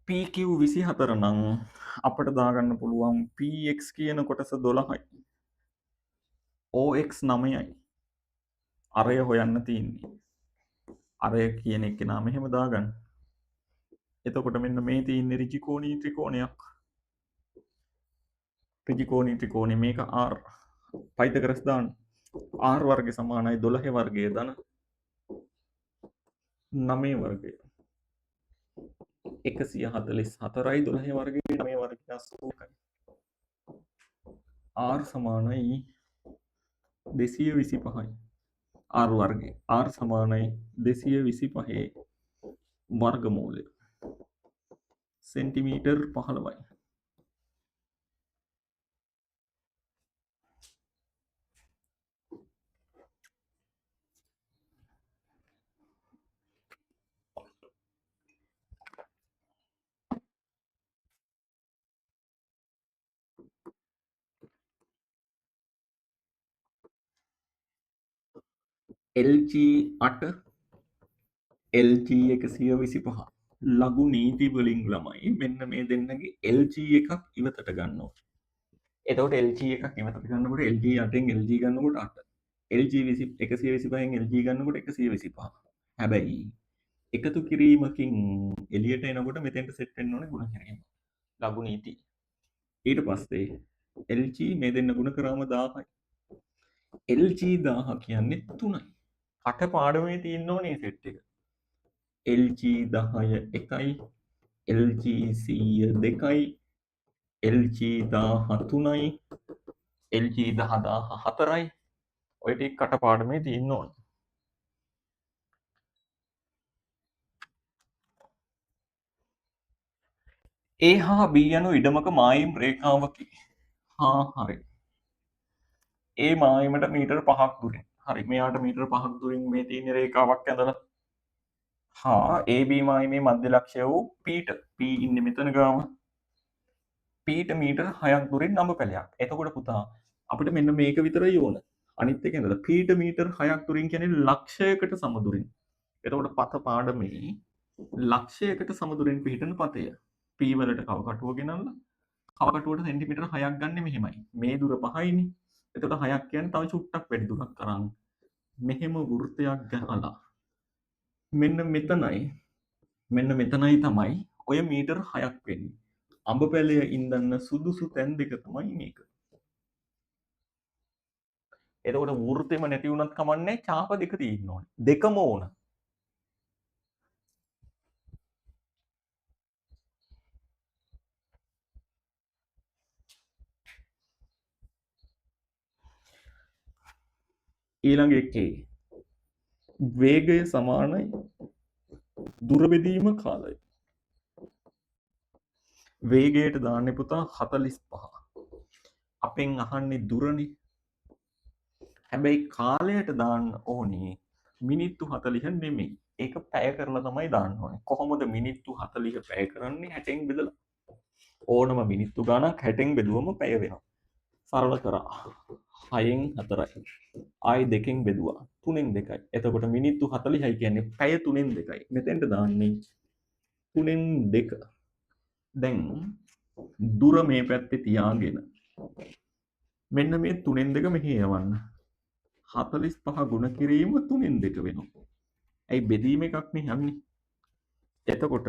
PQ 24 නම් අපිට දාගන්න පුළුවන් PX කියන කොටස 12යි. OX 9යි. අරය හොයන්න තියෙන්නේ. අරය කියන එක නම එහෙම දාගන්න. එතකොට මෙන්න මේ තියෙන්නේ ඍජුකෝණී ත්‍රිකෝණයක්. ත්‍රිකෝණී ත්‍රිකෝණේ මේක R. පයිතගරස් දාන්න. R වර්ගය සමානයි 12 වර්ගය ධන 9 වර්ගය. 144යි 12 වර්ගය 9 වර්ගය 82යි. R සමානයි 225යි. R වර්ගය. R සමානයි 225 වර්ගමූලය. සෙන්ටිමීටර් 15යි. LG 8 LG 125 ලඝු නීති වලින් ළමයි මෙන්න මේ දෙන්නගේ LG එකක් ඉවතට ගන්නවා. එතකොට LG එකක් ඉවතට ගන්නකොට LG 8න් LG ගන්නකොට 8. LG 125න් LG ගන්නකොට 125. හැබැයි එකතු කිරීමකින් එළියට එනකොට මෙතෙන්ට සෙට් වෙන්න ඕනේ ගුණ කිරීම. ලඝු නීති. ඊට පස්සේ LG මේ දෙන්න ගුණ කරාම 1000යි. LG 1000 කියන්නේ 3යි. කට පාඩමේ තියෙන්න ඕනේ සෙට් එක. LG 10 1යි LG 100 2යි LG 10 3යි LG 10 4යි ඔය ටික කටපාඩමේ තියෙන්න ඕන. A හා B යනු ඉඩමක මායිම් රේඛාවකි. හා හරි. ඒ මායමට මීටර් 5ක් දුරින්. හරි. මෙයාට මීටර් 5ක් දුරින් මේ තියෙන රේඛාවක් ඇඳලා හා AB මායිමේ මධ්‍ය ලක්ෂ්‍ය වූ Pට P ඉන්නේ මෙතන ගාම Pට මීටර් 6ක් දුරින් නම්බ පැලයක්. එතකොට පුතා අපිට මෙන්න මේක විතරයි ඕන. අනිත් එක ඉඳලා Pට මීටර් 6ක් දුරින් කියන්නේ ලක්ෂයකට සමදුරින්. එතකොට පත පාඩමේ ලක්ෂයකට සමදුරින් පිහිටන පතය. P වලට කව කටුව ගෙනල්ලා කව කටුවට සෙන්ටිමීටර් 6ක් ගන්න මෙහෙමයි. මේ දුර 5යිනේ. එතකොට 6ක් කියන්නේ තව චුට්ටක් වැඩි දුරක් අරන් මෙහෙම වෘත්තයක් ගහලා මෙන්න මෙතනයි තමයි ඔය මීටර් 6ක් වෙන්නේ. අඹ පැලය ඉඳන්න සුදුසු තැන් දෙක තමයි මේක. එතකොට වෘත්තෙම නැති වුණත් කමන්නේ ඡාප දෙක තියෙන්න ඕනේ. දෙකම ඕන. ඊළඟ එකේ වේගය සමානයි දුර බෙදීම කාලය. වේගයට දාන්නේ පුතා 45. අපෙන් අහන්නේ දුරනේ. හැබැයි කාලයට දාන්න ඕනේ මිනිත්තු 40 නෙමෙයි. ඒක පැය කරලා තමයි දාන්න ඕනේ. කොහොමද මිනිත්තු 40 පැය කරන්නේ? 60න් බෙදලා. ඕනම මිනිත්තු ගානක් 60න් බෙදුවම පැය වෙනවා. සරල කරා. 6න් 4යි. ආයි 2න් බෙදුවා. 3න් 2යි. එතකොට මිනිත්තු 40යි කියන්නේ පැය 3න් 2යි. මෙතෙන්ට දාන්නේ 3න් 2. දැන් දුර මේ පැත්තේ තියාගෙන මෙන්න මේ 3න් 2 මෙහි යවන්න. 45 ගුණ කිරීම 3න් 2 වෙනවා. ඇයි බෙදීම එකක් නේ යන්නේ. එතකොට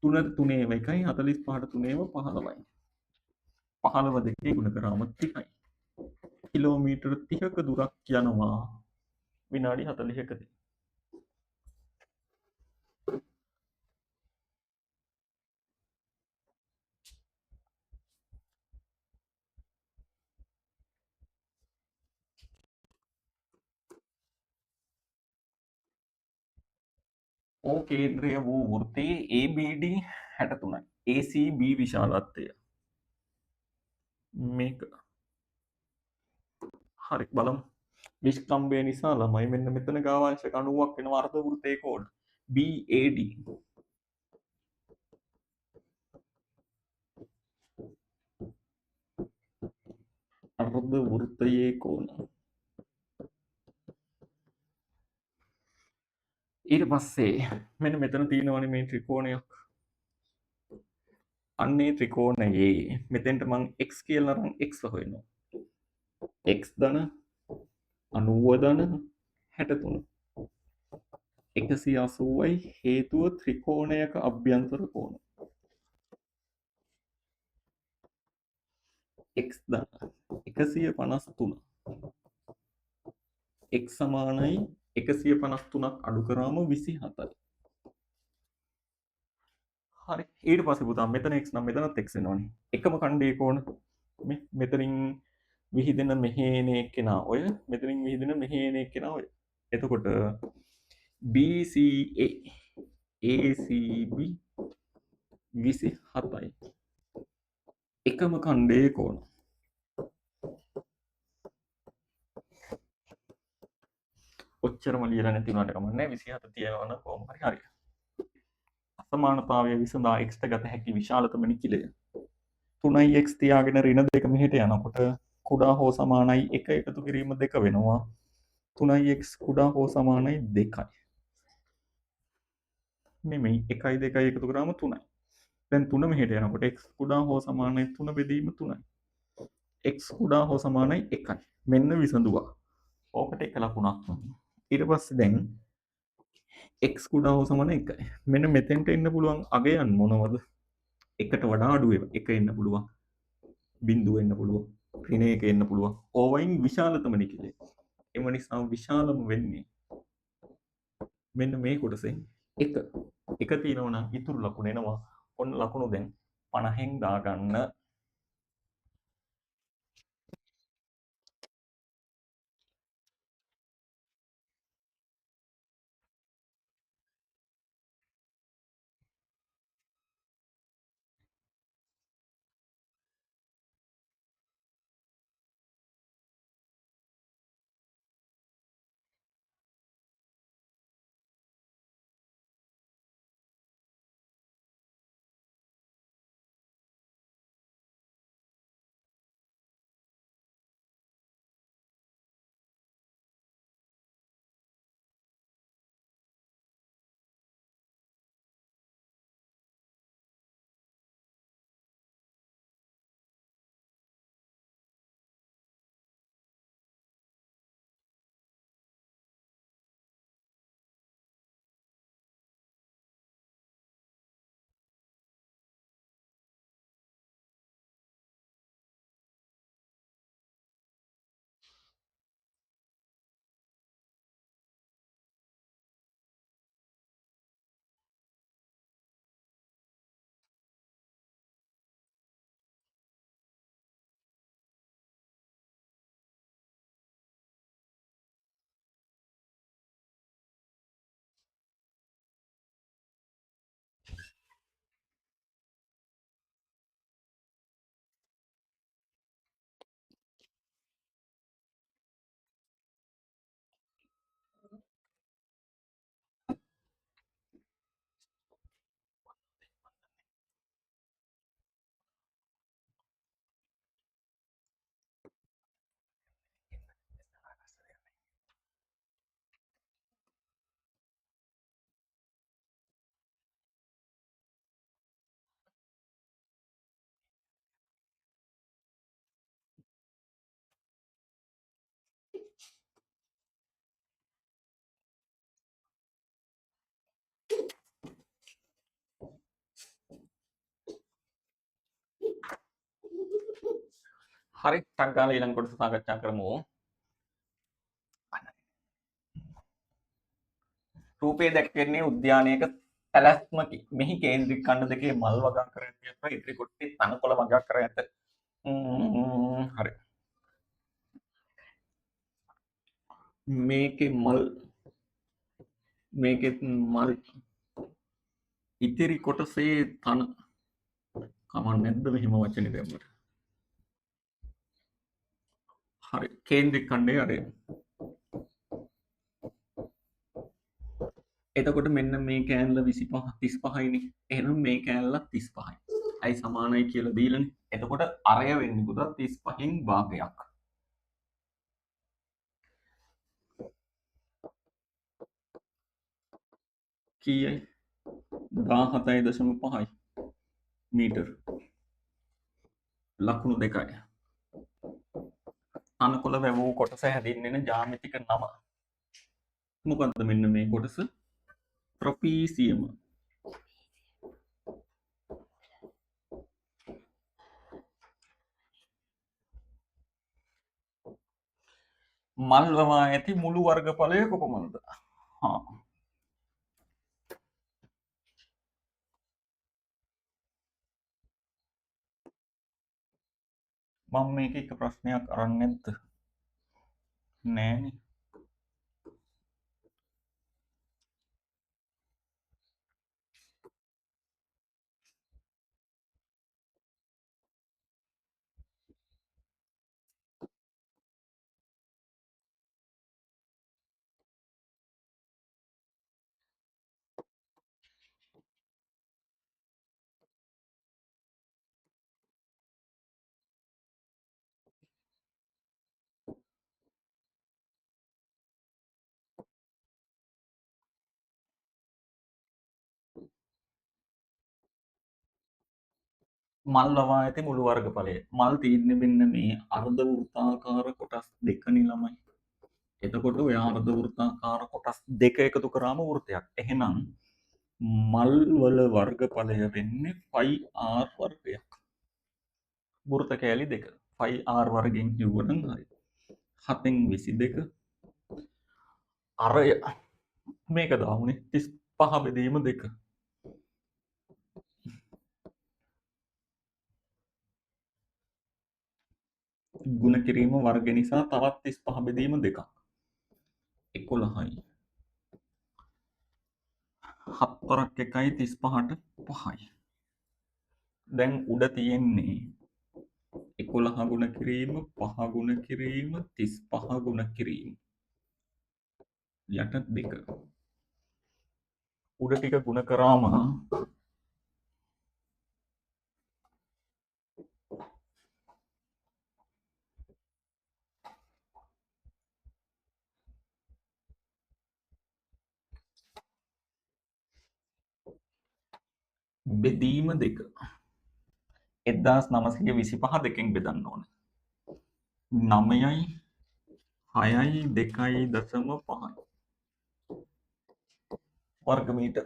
3 3 1යි 45ට 3ම 15යි. 15 දෙකේ ගුණ කරාම 30යි. කිලෝමීටර් 30ක දුරක් යනවා විනාඩි 40කදී. O කේන්ද්‍රය වූ වෘත්තයේ ABD 63යි. ACB විශාලත්වය මේක. හරි බලමු. විස්කම්භය නිසා ළමයි මෙන්න මෙතන ගාවංශක 90ක් වෙනවා අර්ධ වෘත්තයේ කෝණ BAD. අර්ධ වෘත්තයේ කෝණ. ඊට පස්සේ මෙන්න මෙතන තියෙනවනේ මේ ත්‍රිකෝණයක්. අන්නේ ත්‍රිකෝණයේ මෙතෙන්ට මං x කියලා නම් x හොයනවා. x ධන 90 ධන 63. 180යි හේතුව ත්‍රිකෝණයක අභ්‍යන්තර කෝණ. x ධන 153. x සමානයි 153ක් අඩු කරාම 27යි. හරි. ඊට පස්සේ පුතා මෙතන x නම් මෙතනත් x වෙනවනේ. එකම ඛණ්ඩයේ කෝණ මෙතනින් විහිදෙන මෙහි එන එක්කෙනා ඔය මෙතනින් විහිදෙන මෙහි එන එක්කෙනා ඔය. එතකොට BCA ACB 27යි. එකම ඛණ්ඩයේ කෝණ. ඔච්චරම ලියලා නැති වුණාට කමක් නැහැ. 27 තියවන කොහොම හරි හරි. අසමානතාවය විසඳා x ට ගත හැකි විශාලතම නිකිලය 3x තියාගෙන ඍණ 2 මෙහෙට යනකොට කුඩා හෝ සමානයි 1 එකතු කිරීම 2 වෙනවා 3x කුඩා හෝ සමානයි 2යි නෙමෙයි 1යි 2යි එකතු කරාම 3යි දැන් 3 මෙහෙට යනකොට x කුඩා හෝ සමානයි 3 බෙදීම 3යි x කුඩා හෝ සමානයි 1යි මෙන්න විසඳුවා ඕකට එක ලකුණක් ඊට පස්සේ දැන් x කුඩා හෝ සමාන 1යි මෙන්න මෙතෙන්ට එන්න පුළුවන් අගයන් මොනවද එකට වඩා අඩු ඒවා එක එන්න පුළුවන් බිඳුව එන්න පුළුවන් ඍණ එක එන්න පුළුවන් ඕවයින් විශාලතම නිකිලය එම නිසා විශාලම වෙන්නේ මෙන්න මේ කොටසෙන් එක තියෙනවා නම් ඉතුරු ලකුණ එනවා ඔන්න ලකුණු දැන් 50න් දාගන්න හරි ටක් ගාලා ඊළඟ කොටස සාකච්ඡා කරමු. රූපය දැක්වෙන්නේ උද්‍යානයක සැලැස්මකි. මෙහි කේන්ද්‍රික ඛණ්ඩ දෙකේ මල් වගාකරණය සහ ඉදිරි කොටසේ තනකොළ වගාකර ඇත. හරි. මේකේ මල් ඉතිරි කොටසේ තන කමක් නැද්ද මෙහෙම වචනේ දැම්මට? හරි. කේන්ද්‍රික ඛණ්ඩය අරය. එතකොට මෙන්න මේ කෑල්ල 25 35යිනේ. එහෙනම් මේ කෑල්ලත් 35යි. ඇයි සමානයි කියලා දීලානේ. එතකොට අරය වෙන්නේ පුතා 35න් භාගයක්. කීයයි? 17.5යි මීටර්. ලකුණු 2යි. අනකොල වැවූ කොටස හැදින්නෙන ජ්‍යාමිතික නම. මොකද්ද මෙන්න මේ කොටස? ට්‍රපීසියම. මල් වවා ඇති මුළු වර්ගඵලය කොපමණද? මම මේක එක ප්‍රශ්නයක් අරන් නැද්ද? නෑනේ. මල් ලවා ඇති මුළු වර්ගඵලය. මල් තියෙන්නේ මෙන්න මේ අර්ධ වෘත්තාකාර කොටස් දෙකනේ ළමයි. එතකොට ඔය අර්ධ වෘත්තාකාර කොටස් දෙක එකතු කරාම වෘත්තයක්. එහෙනම් මල් වල වර්ගඵලය වෙන්නේ 5r වර්ගයක්. වෘත්ත කෑලි දෙක. 5r වර්ගයෙන් කිව්වනම් හරි. 7න් 22 අරය මේක දාමුනේ 35 බෙදීම 2. ගුණ කිරීම වර්ග නිසා තවත් 35 බෙදීම 2ක්. 11යි. 4ක් 1යි 35ට 5යි. දැන් උඩ තියෙන්නේ 11 ගුණ කිරීම 5 ගුණ කිරීම 35 ගුණ කිරීම යට 2. උඩ ටික ගුණ කරාම බෙදීම 2. 1925 දෙකෙන් බෙදන්න ඕන. 9යි 6යි 2.5යි වර්ග මීටර.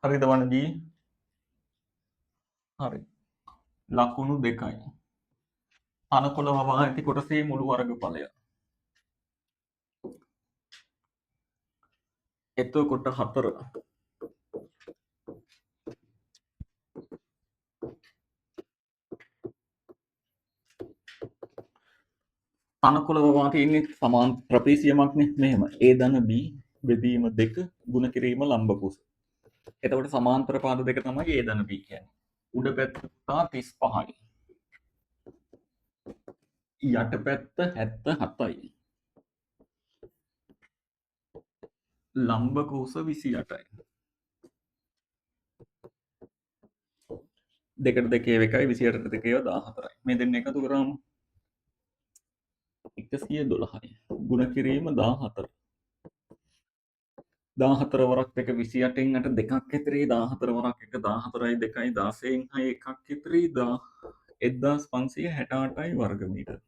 හරිද වනදී? හරි. ලකුණු 2යි. අනකොල වවා ඇති කොටසේ මුළු වර්ගඵලය. එතකොට 4 තනකොළ වවා තියෙන්නේ සමාන් ට්‍රපීසියමක්නේ මෙහෙම. A ධන B බෙදීම 2 ගුණ කිරීම ලම්බ කුස. එතකොට සමාන්තර පාද දෙක තමයි A ධන B කියන්නේ. උඩ පැත්ත 35යි. යට පැත්ත 77යි. ලම්බ කුස 28යි. දෙකට දෙකේ 1යි 28ට දෙකේ 14යි. මේ දෙන්න එකතු කරාම 112යි. ගුණ කිරීම 14. 14 වරක් එක 28න් අට දෙකක් ඉතිරි 14 වරක් එක 14යි 2යි 16න් 6 එකක් ඉතිරි 1568යි වර්ග මීටර.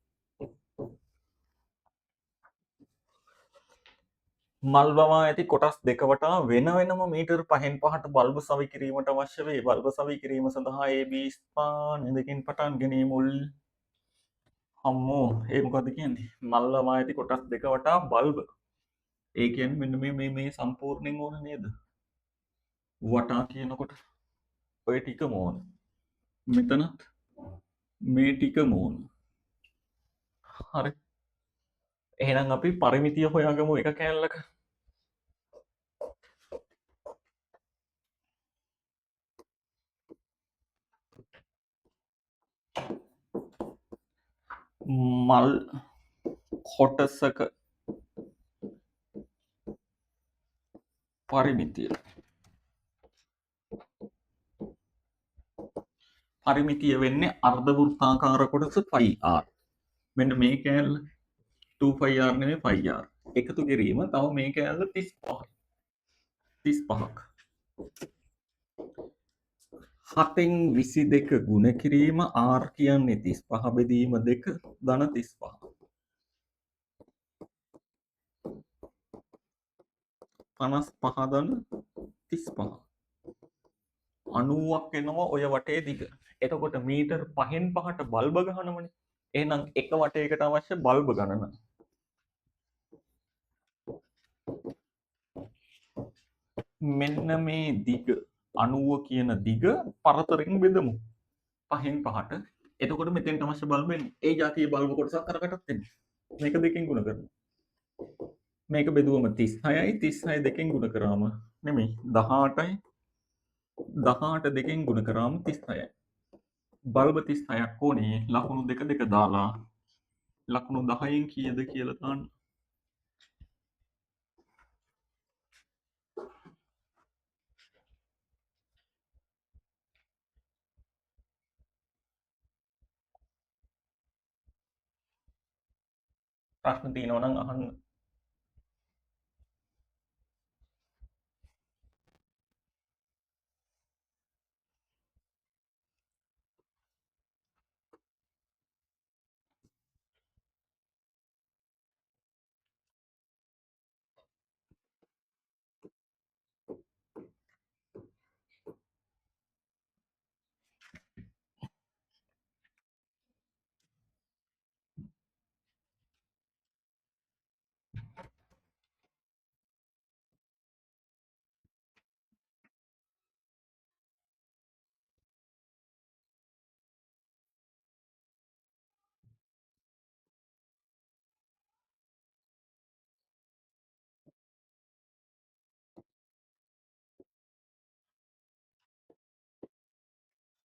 මල් බවා ඇති කොටස් දෙක වටා වෙන වෙනම මීටර් 5න් 5ට බල්බ සවි කිරීමට අවශ්‍ය වේ. බල්බ සවි කිරීම සඳහා AB ස්ථාන දෙකකින් පටන් ගැනීම මුල් අම්මෝ ඒ මොකද්ද කියන්නේ? මල් බවා ඇති කොටස් දෙක වටා බල්බ. ඒ කියන්නේ මෙන්න මේ සම්පූර්ණයෙන් ඕන නේද? වටා කියනකොට ඔය ටිකම ඕන. මෙතනත් මේ ටිකම ඕන. හරි. එහෙනම් අපි පරිමිතිය හොයාගමු එක කෑල්ලක. මල් කොටසක පරිමිතිය. පරිමිතිය වෙන්නේ අර්ධ වෘත්තාකාර කොටස 5r. මෙන්න මේ කෑල්ල 2πr නෙමෙයි 5r. එකතු කිරීම තව මේ කෑල්ල 35. 35ක්. 7න් 22 ගුණ කිරීම r කියන්නේ 35 බෙදීම 2 ධන 35. 55 ධන 35. 90ක් එනවා ඔය වටේ දිග. එතකොට මීටර් 5න් 5ට බල්බ ගහනවනේ. එහෙනම් එක වටයකට අවශ්‍ය බල්බ ගණන. මෙන්න මේ දිග 90 කියන දිග පරතරෙන් බෙදමු. 5න් 5ට. එතකොට මෙතෙන්ට අවශ්‍ය බල්බ එන්නේ. ඒ જાතිය බල්බ කොටසක් අරකටත් එන්නේ. මේක දෙකෙන් ගුණ කරනවා. මේක බෙදුවම 36යි 36 දෙකෙන් ගුණ කරාම නෙමෙයි 18යි 18 දෙකෙන් ගුණ කරාම 36යි. බල්බ 36ක් ඕනේ ලකුණු දෙක දෙක දාලා ලකුණු 10න් කීයද කියලා දාන්න. ප්‍රශ්න තියෙනවා නම් අහන්න.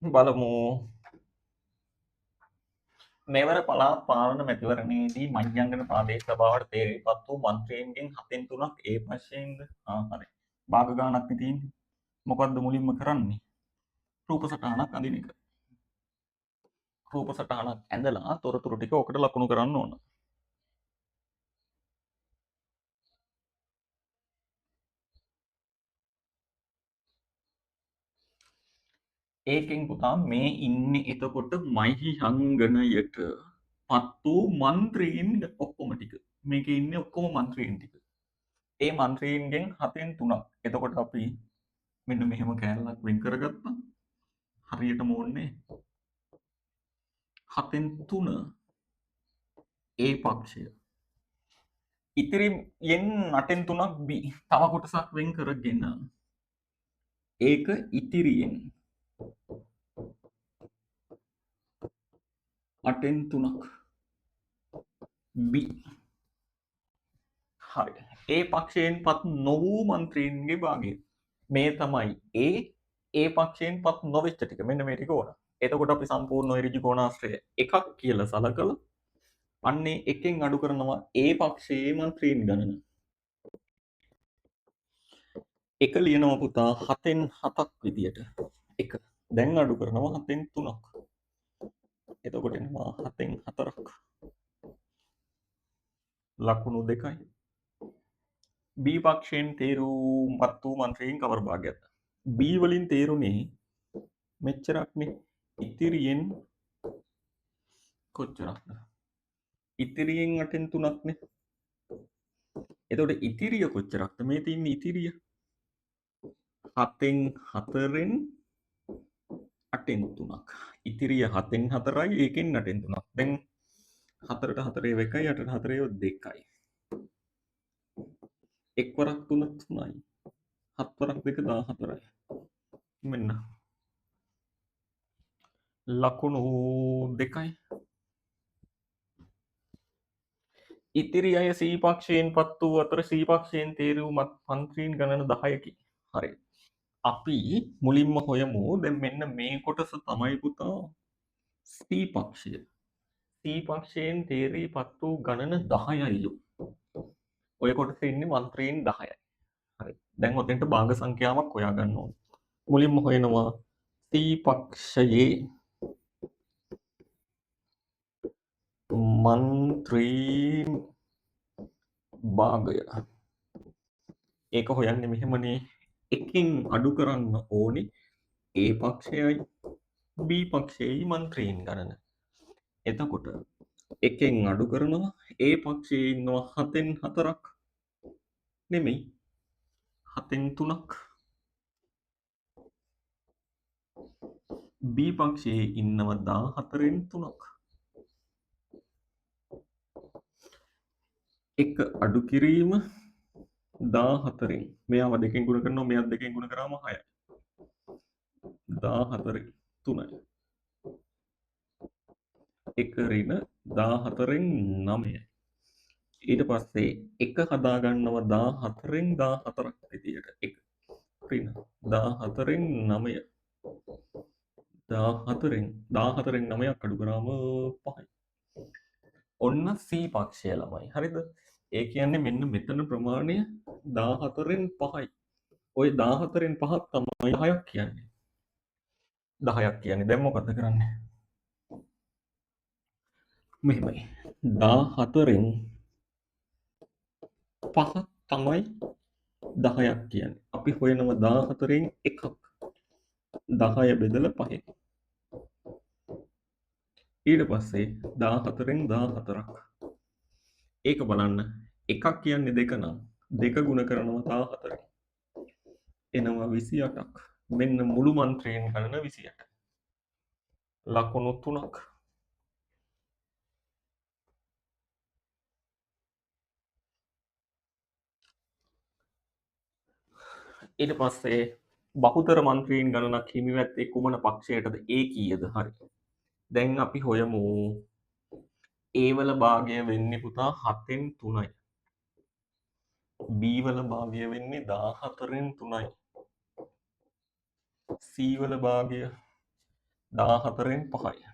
බලමු. මෙවර පළාත් පාලන මැතිවරණයේදී මහියංගන ප්‍රාදේශ සභාවට තේරීපත් වූ මන්ත්‍රීන්ගෙන් 7න් 3ක් ඒ පක්ෂයෙන්ද? හරි. භාග ගානක් තියෙන්නේ. මොකද්ද මුලින්ම කරන්නේ? රූප සටහනක් අඳින එක. රූප සටහනක් ඇඳලා තොරතුරු ටික ඔකට ලකුණු කරන්න ඕන. ඒකෙන් පුතා මේ ඉන්නේ එතකොට මහියංගනයට පත් වූ මන්ත්‍රීන් ඔක්කොම ටික. මේකේ ඉන්නේ ඔක්කොම මන්ත්‍රීන් ටික. ඒ මන්ත්‍රීන්ගෙන් 7න් 3ක්. එතකොට අපි මෙන්න මෙහෙම කෑල්ලක් වෙන් කරගත්තා. හරියටම ඕනේ 7න් 3 ඒ පක්ෂය. ඉතිරියෙන් 8න් 3ක් B. තව කොටසක් වෙන් කරගෙන ඒක ඉතිරියෙන් 8න් 3ක් B. හරි. ඒ පක්ෂයෙන් පත් නොවූ මන්ත්‍රීන්ගේ භාගය. මේ තමයි ඒ පක්ෂයෙන් පත් නොවෙච්ච ටික. මෙන්න මේ ටික ඕන. එතකොට අපි සම්පූර්ණ ඍජු කෝණාශ්‍රය එකක් කියලා සලකලා අන්නේ එකෙන් අඩු කරනවා ඒ පක්ෂයේ මන්ත්‍රීන් ගණන. එක ලියනවා පුතා 7න් 7ක් විදියට. එක. දැන් අඩු කරනවා 7න් 3ක්. එතකොට එනවා 7න් 4ක්. ලකුණු 2යි. B පක්ෂයෙන් තේරුම්පත් වූ මන්ත්‍රීන් කවර භාගයක්ද? B වලින් තේරුනේ මෙච්චරක්නේ. ඉතිරියෙන් කොච්චරක්ද? ඉතිරියෙන් 8න් 3ක්නේ. එතකොට ඉතිරිය කොච්චරක්ද මේ තියන්නේ ඉතිරිය? 7න් 4න් 8න් 3ක්. ඉතිරිය 7න් 4යි ඒකෙන් 8න් 3ක්. දැන් 4ට 4 ඒව 1යි 8ට 4 ඒව 2යි. එක් වරක් 3 3යි. 7 වරක් 2 14යි. මෙන්න ලකුණු 2යි. ඉතිරි අය සී පක්ෂයෙන් පත් වූ අතර සී පක්ෂයෙන් තේරූ මන්ත්‍රීන් ගණන 10කි. හරි. අපි මුලින්ම හොයමු. දැන් මෙන්න මේ කොටස තමයි පුතා සී පක්ෂය. සී පක්ෂයෙන් තේරී පත් වූ ගණන 10යිලු. ඔය කොටසේ ඉන්නේ මන්ත්‍රීන් 10යි. හරි. දැන් ඔතෙන්ට භාග සංඛ්‍යාවක් හොයාගන්න ඕනේ. මුලින්ම හොයනවා සී පක්ෂයේ මන්ත්‍රීන් භාගය. ඒක හොයන්නේ මෙහෙමනේ. එකකින් අඩු කරන්න ඕනි A පක්ෂයයි B පක්ෂයයි මන්ත්‍රීන් ගණන. එතකොට එකෙන් අඩු කරනවා A පක්ෂයේ ඉන්නවා 7න් 4ක් නෙමෙයි 7න් 3ක්. B පක්ෂයේ ඉන්නවා 14න් 3ක්. එක අඩු කිරීම 14න්. මෙයාව දෙකෙන් ගුණ කරනවා මෙයාත් දෙකෙන් ගුණ කරාම 6යි. 14න් 3යි. එක ඍණ 14න් 9යි. ඊට පස්සේ එක හදාගන්නවා 14න් 14ක් විදියට. එක ඍණ 14න් 9ය. 14න් 9ක් අඩු කරාම 5යි. ඔන්න C පක්ෂය ළමයි. හරිද? ඒ කියන්නේ මෙන්න මෙතන ප්‍රමාණය 14න් 5යි. ওই 14න් 5ක් තමයි 10ක් කියන්නේ. 10ක් කියන්නේ දැන් මොකද කරන්නේ? මෙහෙමයි. 14න් 5ක් තමයි 10ක් කියන්නේ. අපි හොයනවා 14න් එකක්. 10 බෙදලා 5න්. ඊට පස්සේ 14න් 14ක්. ඒක බලන්න. එකක් කියන්නේ දෙක නම් දෙක ගුණ කරනවා 14න්. එනවා 28ක්. මෙන්න මුළු මන්ත්‍රයෙන් ගණන 28. ලකුණු 3ක්. ඊට පස්සේ බහුතර මන්ත්‍රීන් ගණනක් හිමි වැත්තේ කුමන පක්ෂයටද? ඒ කීයද? හරි. දැන් අපි හොයමු. A වල භාගය වෙන්නේ පුතා 7න් 3යි. B වල භාගය වෙන්නේ 14න් 3යි. C වල භාගය 14න් 5යි.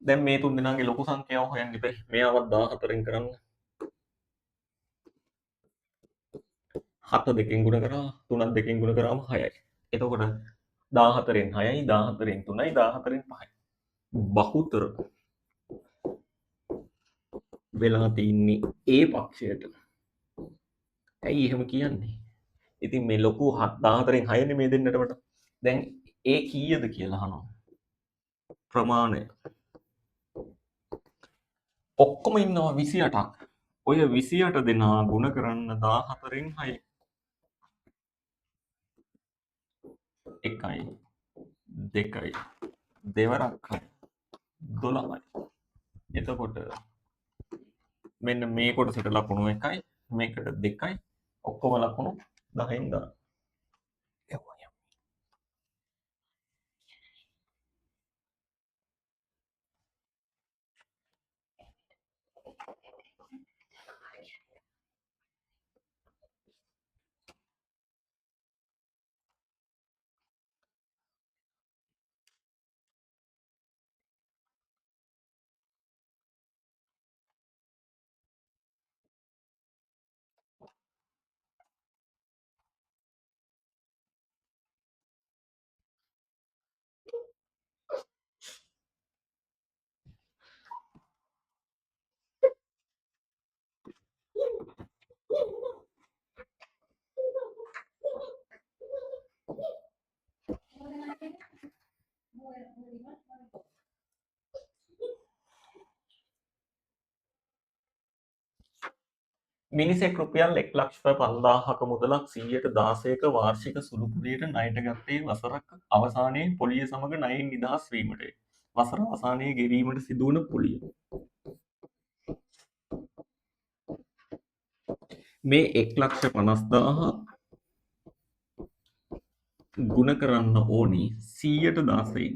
දැන් මේ තුන් දෙනාගේ ලොකු සංඛ්‍යාව හොයන්න ඉතින් මෙයාවත් 14න් කරන්න. 7 දෙකෙන් ගුණ කරා 3ක් දෙකෙන් ගුණ කරාම 6යි. එතකොට 14න් 6යි 14න් 3යි 14න් 5යි. බහුතර වෙලා තින්නේ A පක්ෂයට. ඇයි එහෙම කියන්නේ? ඉතින් මේ ලොකු 14න් 6නේ මේ දෙන්නට වට. දැන් A කීයද කියලා අහනවා. ප්‍රමාණය. ඔක්කොම ඉන්නවා 28ක්. ඔය 28 දෙනා ගුණ කරන්න 14න් 6. 1යි 2යි දෙවරක් 12යි. එතකොට මෙන්න මේ කොටසට ලකුණු 1යි මේකට 2යි ඔක්කොම ලකුණු 10න් දාන්න. මිනිසෙක් රුපියල් 1,50,000ක මුදලක් 116ක වාර්ෂික සුළු පොලියට ණයට ගත්තේ වසරක අවසානයේ පොලිය සමග ණයෙන් නිදහස් වීමටය. වසර අවසානයේ ගෙවීමට සිදුවන පොලිය. මේ 1,50,000 ගුණ කරන්න ඕනි 100ට 16න්.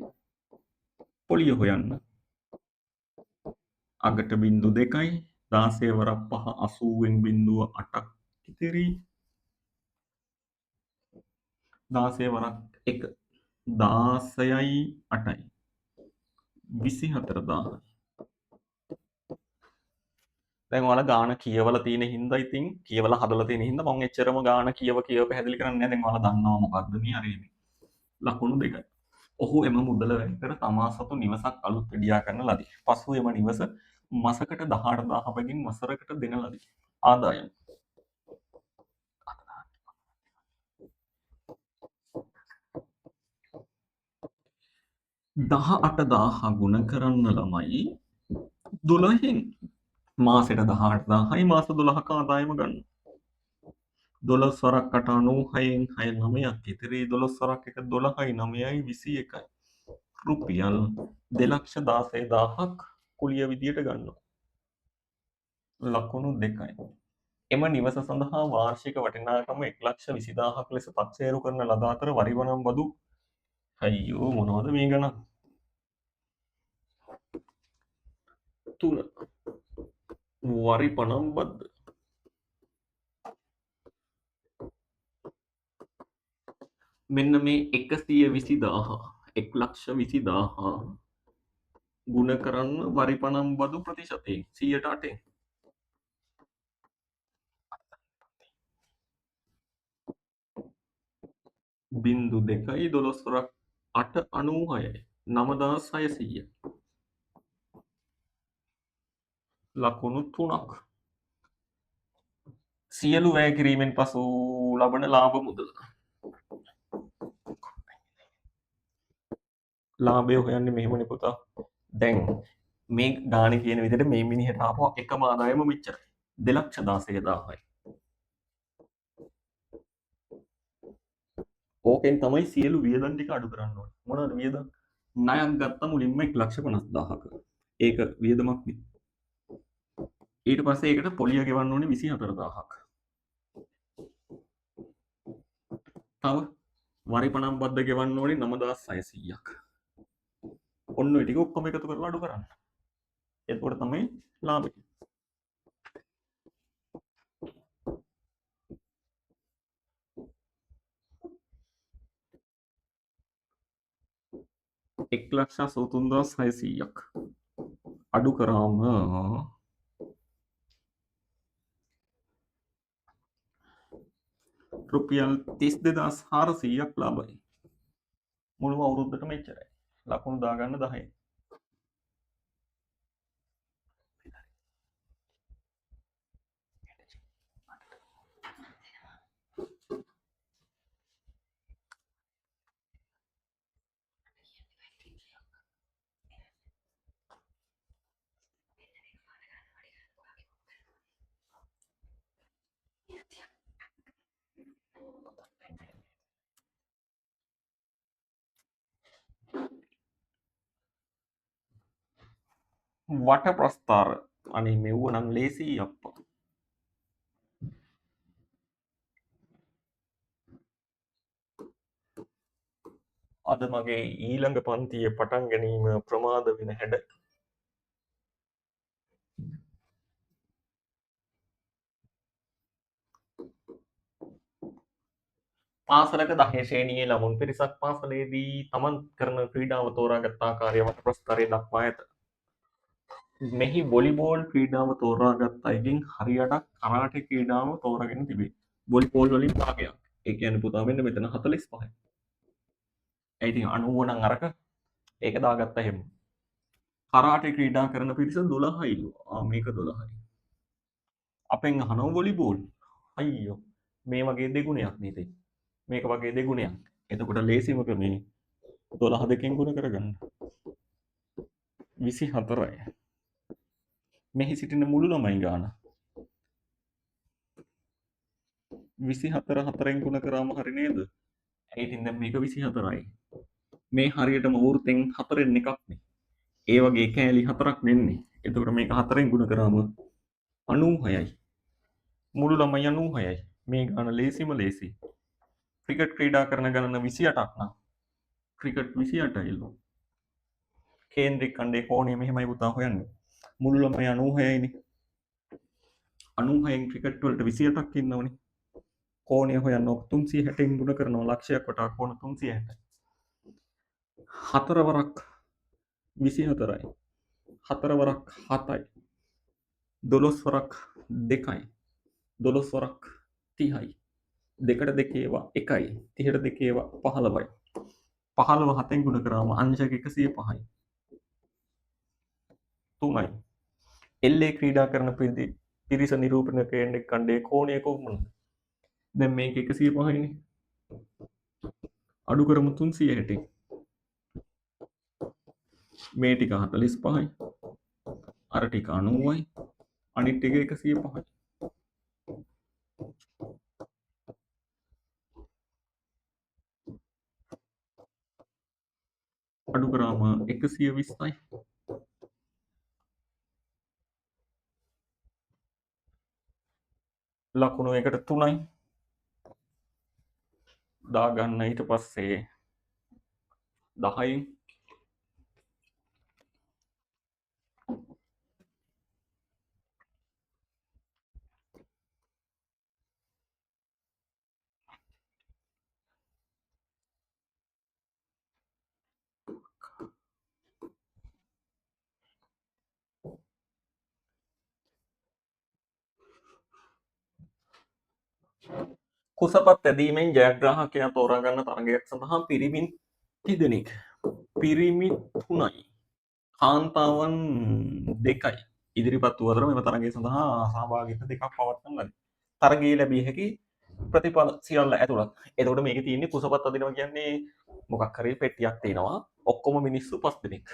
පොලිය හොයන්න. අගට 0.2යි 16 වරක් 5 80න් 0.8ක් ඉතිරි 16 වරක් 1 16යි 8යි 24,000යි. දැන් ඔයාලා ගාන කියවලා තියෙන හින්දා ඉතින් කියවලා හදලා තියෙන හින්දා මම එච්චරම ගාන කියව පැහැදිලි කරන්නේ නැහැ. දැන් ඔයාලා දන්නවා මොකද්ද මේ අරේනේ. ලකුණු දෙකයි. ඔහු එම මුදල වැය කර තමා සතු නිවසක් අලුත් ඉඩියා කරන ලදී. පසු එම නිවස මසකට 18,000 බැගින් වසරකට දෙන ලදී. ආදායම් 18,000 ගුණ කරන්න ළමයි 12න් මාසෙට 18,000යි මාස 12ක ආදායම ගන්න. 12 වරක් 8 96න් 6 9ක් ඉතිරි 12 වරක් 1 12යි 9යි 21යි. රුපියල් 2,16,000ක් කුලිය විදියට ගන්නවා. ලකුණු 2යි. එම නිවස සඳහා වාර්ෂික වටිනාකම 1,20,000ක් ලෙස තක්සේරු කරන ලද අතර වරිවනම් බදු අයියෝ මොනවද මේ ගණන්? 3 වරිපනම් බද්ද මෙන්න මේ 120,000 1,20,000 ගුණ කරන්න වරිපනම් බදු ප්‍රතිශතයෙන් 108න්. බින්දු 2යි 12 වරක් 8 96යි 9,600. ලකුණු 3ක්. සියලු වැය කිරීමෙන් පසු ලබන ලාභ මුදල. ලාභය හොයන්නේ මෙහෙමනේ පුතා. දැන් මේ ගානේ කියන විදිහට මේ මිනිහට ආපුවා එකම ආදායම මෙච්චරයි. 2,16,000යි. ඕකෙන් තමයි සියලු වියදම් ටික අඩු කරන්න ඕනේ. මොනවද වියදම්? ණයක් ගත්ත මුලින්ම 1,50,000ක. ඒක වියදමක් නේ. ඊට පස්සේ ඒකට පොලිය ගෙවන්න ඕනේ 24,000ක්. තව වරිපනම් බද්ද ගෙවන්න ඕනේ 9,600ක්. ඔන්න ඔය ටික ඔක්කොම එකතු කරලා අඩු කරන්න. එතකොට තමයි ලාභය. එක් ලක්ෂ 83,600ක් අඩු කරාම රුපියල් 32,400ක් ලාභයි. මුළු අවුරුද්දටම එච්චරයි. ලකුණු දාගන්න 10. වට ප්‍රස්ථාර අනේ මෙව්ව නම් ලේසි අප්පා. අද මගේ ඊළඟ පන්තියේ පටන් ගැනීම ප්‍රමාද වෙන හැඩ. පාසලක 10 ශ්‍රේණියේ ළමුන් පිරිසක් පාසලේදී තමන් කරන ක්‍රීඩාව තෝරාගත් ආකාරය වට ප්‍රස්ථාරයේ දක්වා ඇත. මෙහි වොලිබෝල් ක්‍රීඩාව තෝරාගත් අයගෙන් හරියටක් කරාටේ ක්‍රීඩාව තෝරාගෙන තිබේ. වොලිබෝල් වලින් භාගයක්. ඒ කියන්නේ පුතා මෙන්න මෙතන 45යි. ඒ ඉතින් 90 නම් අරක ඒක දාගත්තා එහෙම. කරාටේ ක්‍රීඩා කරන පිරිස 12යිලු. මේක 12යි. අපෙන් අහනවා වොලිබෝල්. අයියෝ මේ වගේ දෙගුණයක් නේද? මේක වගේ දෙගුණයක්. එතකොට ලේසිම ක්‍රමේ 12 දෙකෙන් ගුණ කරගන්න. 24යි. මෙහි සිටින මුළු ළමයි ගාන 24 4ෙන් ගුණ කරාම හරි නේද? ඉතින් දැන් මේක 24යි. මේ හරියටම වෘත්තෙන් 4ෙන් එකක් නේ. ඒ වගේ කෑලි 4ක් නෙන්නේ. එතකොට මේක 4ෙන් ගුණ කරාම 96යි. මුළු ළමයි 96යි. මේ ගාන ලේසිම ලේසි. ක්‍රිකට් ක්‍රීඩා කරන ගණන 28ක් නම් ක්‍රිකට් 28යිලු. කේන්ද්‍රික ඛණ්ඩේ කෝණය මෙහෙමයි පුතා හොයන්නේ. මුළු ළමයි 96යිනේ. 96න් ක්‍රිකට් වලට 28ක් ඉන්නවනේ. කෝණය හොයන්න 360න් ගුණ කරනවා ලක්ෂයක් වටා කෝණ 360යි. 4 වරක් 24යි. 4 වරක් 7යි. 12 වරක් 2යි. 12 වරක් 30යි. දෙකට දෙකේවා 1යි. 30ට දෙකේවා 15යි. 15 7ෙන් ගුණ කරාම අංශක 105යි. 3යි. එල්ලේ ක්‍රීඩා කරන පිරිස නිරූපණය කරන ඛණ්ඩයේ කෝණය කොහොමද? දැන් මේක 105යිනේ. අඩු කරමු 360න්. මේ ටික 45යි. අර ටික 90යි. අනිත් ටික 105යි. අඩු කරාම 120යි. ලකුණු එකට 3යි. දාගන්න ඊට පස්සේ 10යි. කුසපත් ඇදීමෙන් ජයග්‍රාහකයා තෝරාගන්න තරගයක් සඳහා පිරිමින් කිදෙනෙක්? පිරිමි 3යි. කාන්තාවන් 2යි. ඉදිරිපත් වූ අතර මෙම තරගය සඳහා සහභාගීත්ව 2ක් පවත්වන ලදී. තරගයේ ලැබිය හැකි ප්‍රතිඵල සියල්ල ඇතුළත්. එතකොට මේකේ තියෙන්නේ කුසපත් අදිනවා කියන්නේ මොකක් හරි පෙට්ටියක් තියෙනවා. ඔක්කොම මිනිස්සු 5 දෙනෙක්.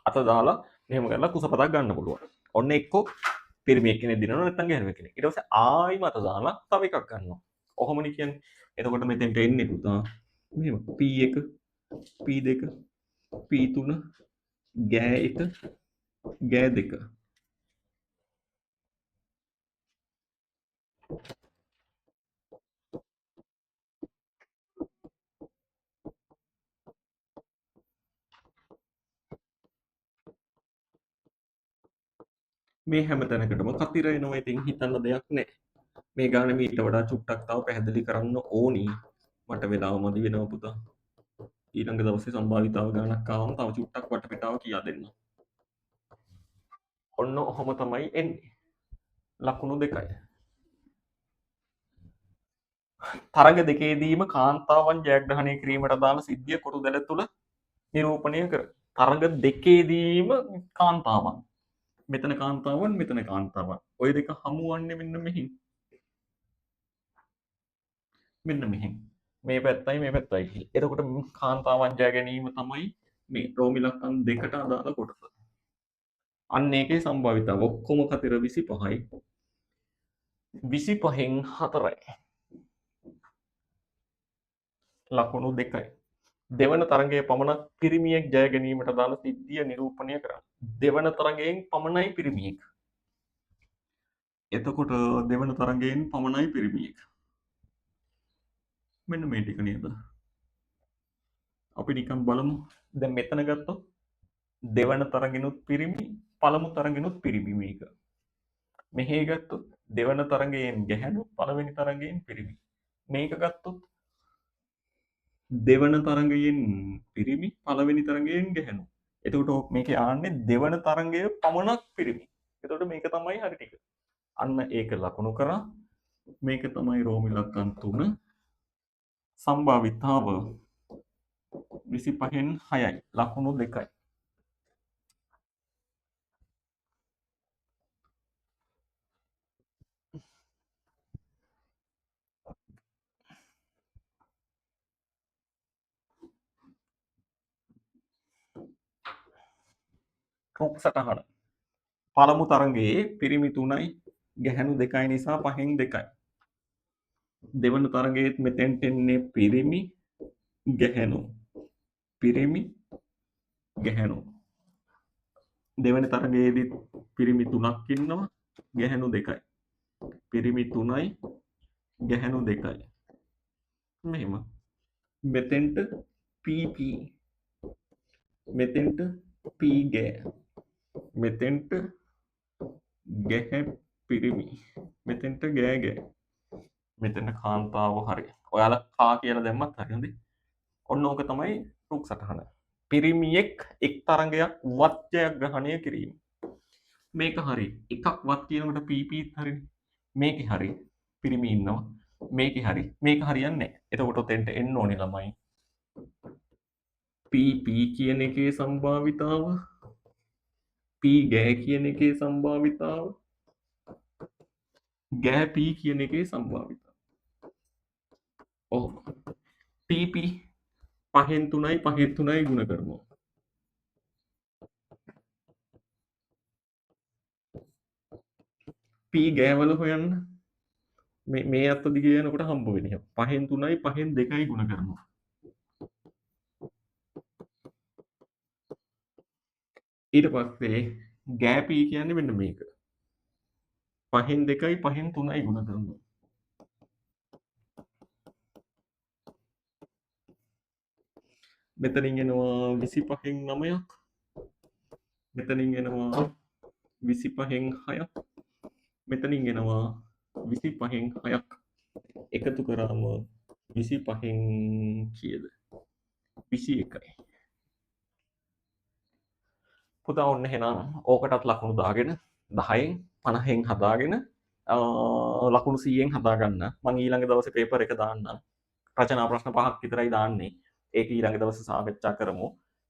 අත දාලා මෙහෙම කරලා කුසපතක් ගන්න පුළුවන්. ඔන්න එක්කෝ පිරිමියෙක් කෙනෙක් දිනනවා නැත්නම් ගැහණුවෙක් කෙනෙක්. ඊට පස්සේ ආයිම අත දාලා තව එකක් ගන්නවා. ඔහොමනේ කියන්නේ. එතකොට මෙතෙන්ට එන්නේ පුතා මෙහෙම P1 P2 P3 ගෑ 1 ගෑ 2 මේ හැම තැනකටම කතිර එනවා. ඉතින් හිතන්න දෙයක් නැහැ. මේ ගාන මීට වඩා චුට්ටක් තව පැහැදිලි කරන්න ඕනි. මට වෙලාව මදි වෙනවා පුතා. ඊළඟ දවසේ සම්භාවිතාව ගානක් ආවම තව චුට්ටක් වටපිටාව කියා දෙන්න. ඔන්න ඔහොම තමයි එන්නේ. ලකුණු 2යි. තරග දෙකේදීම කාන්තාවන් ජයග්‍රහණය කිරීමට දාන සිද්ධිය කොටු දැල තුළ නිරූපණය කර. තරග දෙකේදීම කාන්තාවන්. මෙතන කාන්තාවන් මෙතන කාන්තාවන්. ඔය දෙක හමුවන්නේ මෙන්න මෙහි. මෙන්න මෙහි. මේ පැත්තයි මේ පැත්තයි. එතකොට කාන්තාවන් ජය ගැනීම තමයි මේ රෝම ඉලක්කම් දෙකට අදාළ කොටස. අන්න ඒකේ සම්භාවිතාව ඔක්කොම කතිර 25යි. 25න් 4යි. ලකුණු 2යි. දෙවන තරගයේ පමණක් පිරිමියෙක් ජය ගැනීමට දාන සිද්ධිය නිරූපණය කරන්න. දෙවන තරගයෙන් පමණයි පිරිමියෙක්. එතකොට දෙවන තරගයෙන් පමණයි පිරිමියෙක්. මෙන්න මේ ටික නේද? අපි නිකන් බලමු. දැන් මෙතන ගත්තොත් දෙවන තරගෙනුත් පිරිමි, පළමු තරගෙනුත් පිරිමි මේක. මෙහෙ ගත්තොත් දෙවන තරගයෙන් ගැහැණු, පළවෙනි තරගයෙන් පිරිමි. මේක ගත්තොත් දෙවන තරගයෙන් පිරිමි, පළවෙනි තරගයෙන් ගැහැණු. එතකොට මේකේ ආන්නේ දෙවන තරගය පමණක් පිරිමි. එතකොට මේක තමයි හරි ටික. අන්න ඒක ලකුණු කරා. මේක තමයි රෝම ඉලක්කම් 3. සම්භාවිතාව 25න් 6යි. ලකුණු 2යි. රුක් සටහන. පළමු තරගයේ පිරිමි 3යි ගැහැණු 2යි නිසා 5න් 2යි. දෙවන තරගයේත් මෙතෙන්ට එන්නේ පිරිමි ගැහැණු. පිරිමි ගැහැණු. දෙවන තරගයේදීත් පිරිමි 3ක් ඉන්නවා ගැහැණු 2යි. පිරිමි 3යි ගැහැණු 2යි. මෙහෙම. මෙතෙන්ට PP. මෙතෙන්ට P ගෑ. මෙතෙන්ට ගැහැ පිරිමි. මෙතෙන්ට ගෑ ගෑ. මෙතෙන්ට කාන්තාව හරි. ඔයාලා කා කියලා දැම්මත් හරි හොඳේ. ඔන්න ඕක තමයි රුක් සටහන. පිරිමියෙක් එක් තරඟයක් වත් ජයග්‍රහණය කිරීම. මේක හරි. එකක් වත් කියනකොට PP හරිනේ. මේකේ හරි. පිරිමි ඉන්නවා. මේකේ හරි. මේක හරියන්නේ නැහැ. එතකොට ඔතෙන්ට එන්න ඕනේ ළමයි. PP කියන එකේ සම්භාවිතාව P ගෑ කියන එකේ සම්භාවිතාව ගෑ P කියන එකේ සම්භාවිතාව. ඔව්. PP 5න් 3යි 5න් 3යි ගුණ කරනවා. P ගෑවල හොයන්න. මේ අත්ත දිගේ යනකොට හම්බ වෙන්නේ. 5න් 3යි 5න් 2යි ගුණ කරනවා. ඊට පස්සේ ගෑ P කියන්නේ මෙන්න මේක. 5න් 2යි 5න් 3යි ගුණ කරනවා. මෙතනින් එනවා 25න් 9ක්. මෙතනින් එනවා 25න් 6ක්. මෙතනින් එනවා 25න් 6ක්. එකතු කරාම 25න් කීයද? 21යි. පුතා ඔන්න එහෙනම් ඕකටත් ලකුණු දාගෙන 10න් 50න් හදාගෙන ලකුණු 100න් හදාගන්න. මම ඊළඟ දවසේ පේපර් එක දාන්නම්. රචනා ප්‍රශ්න 5ක් විතරයි දාන්නේ. ඒක ඊළඟ දවසේ සාකච්ඡා කරමු.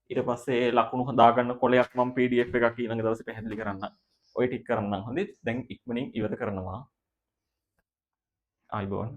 ඊට පස්සේ ලකුණු හදාගන්න කොලයක් මම PDF එකක් ඊළඟ දවසේ පැහැදිලි කරන්නම්. ඔය ටික කරන්නම්. හොඳේ. දැන් ඉක්මනින් ඉවර කරනවා. ආයිබෝන්.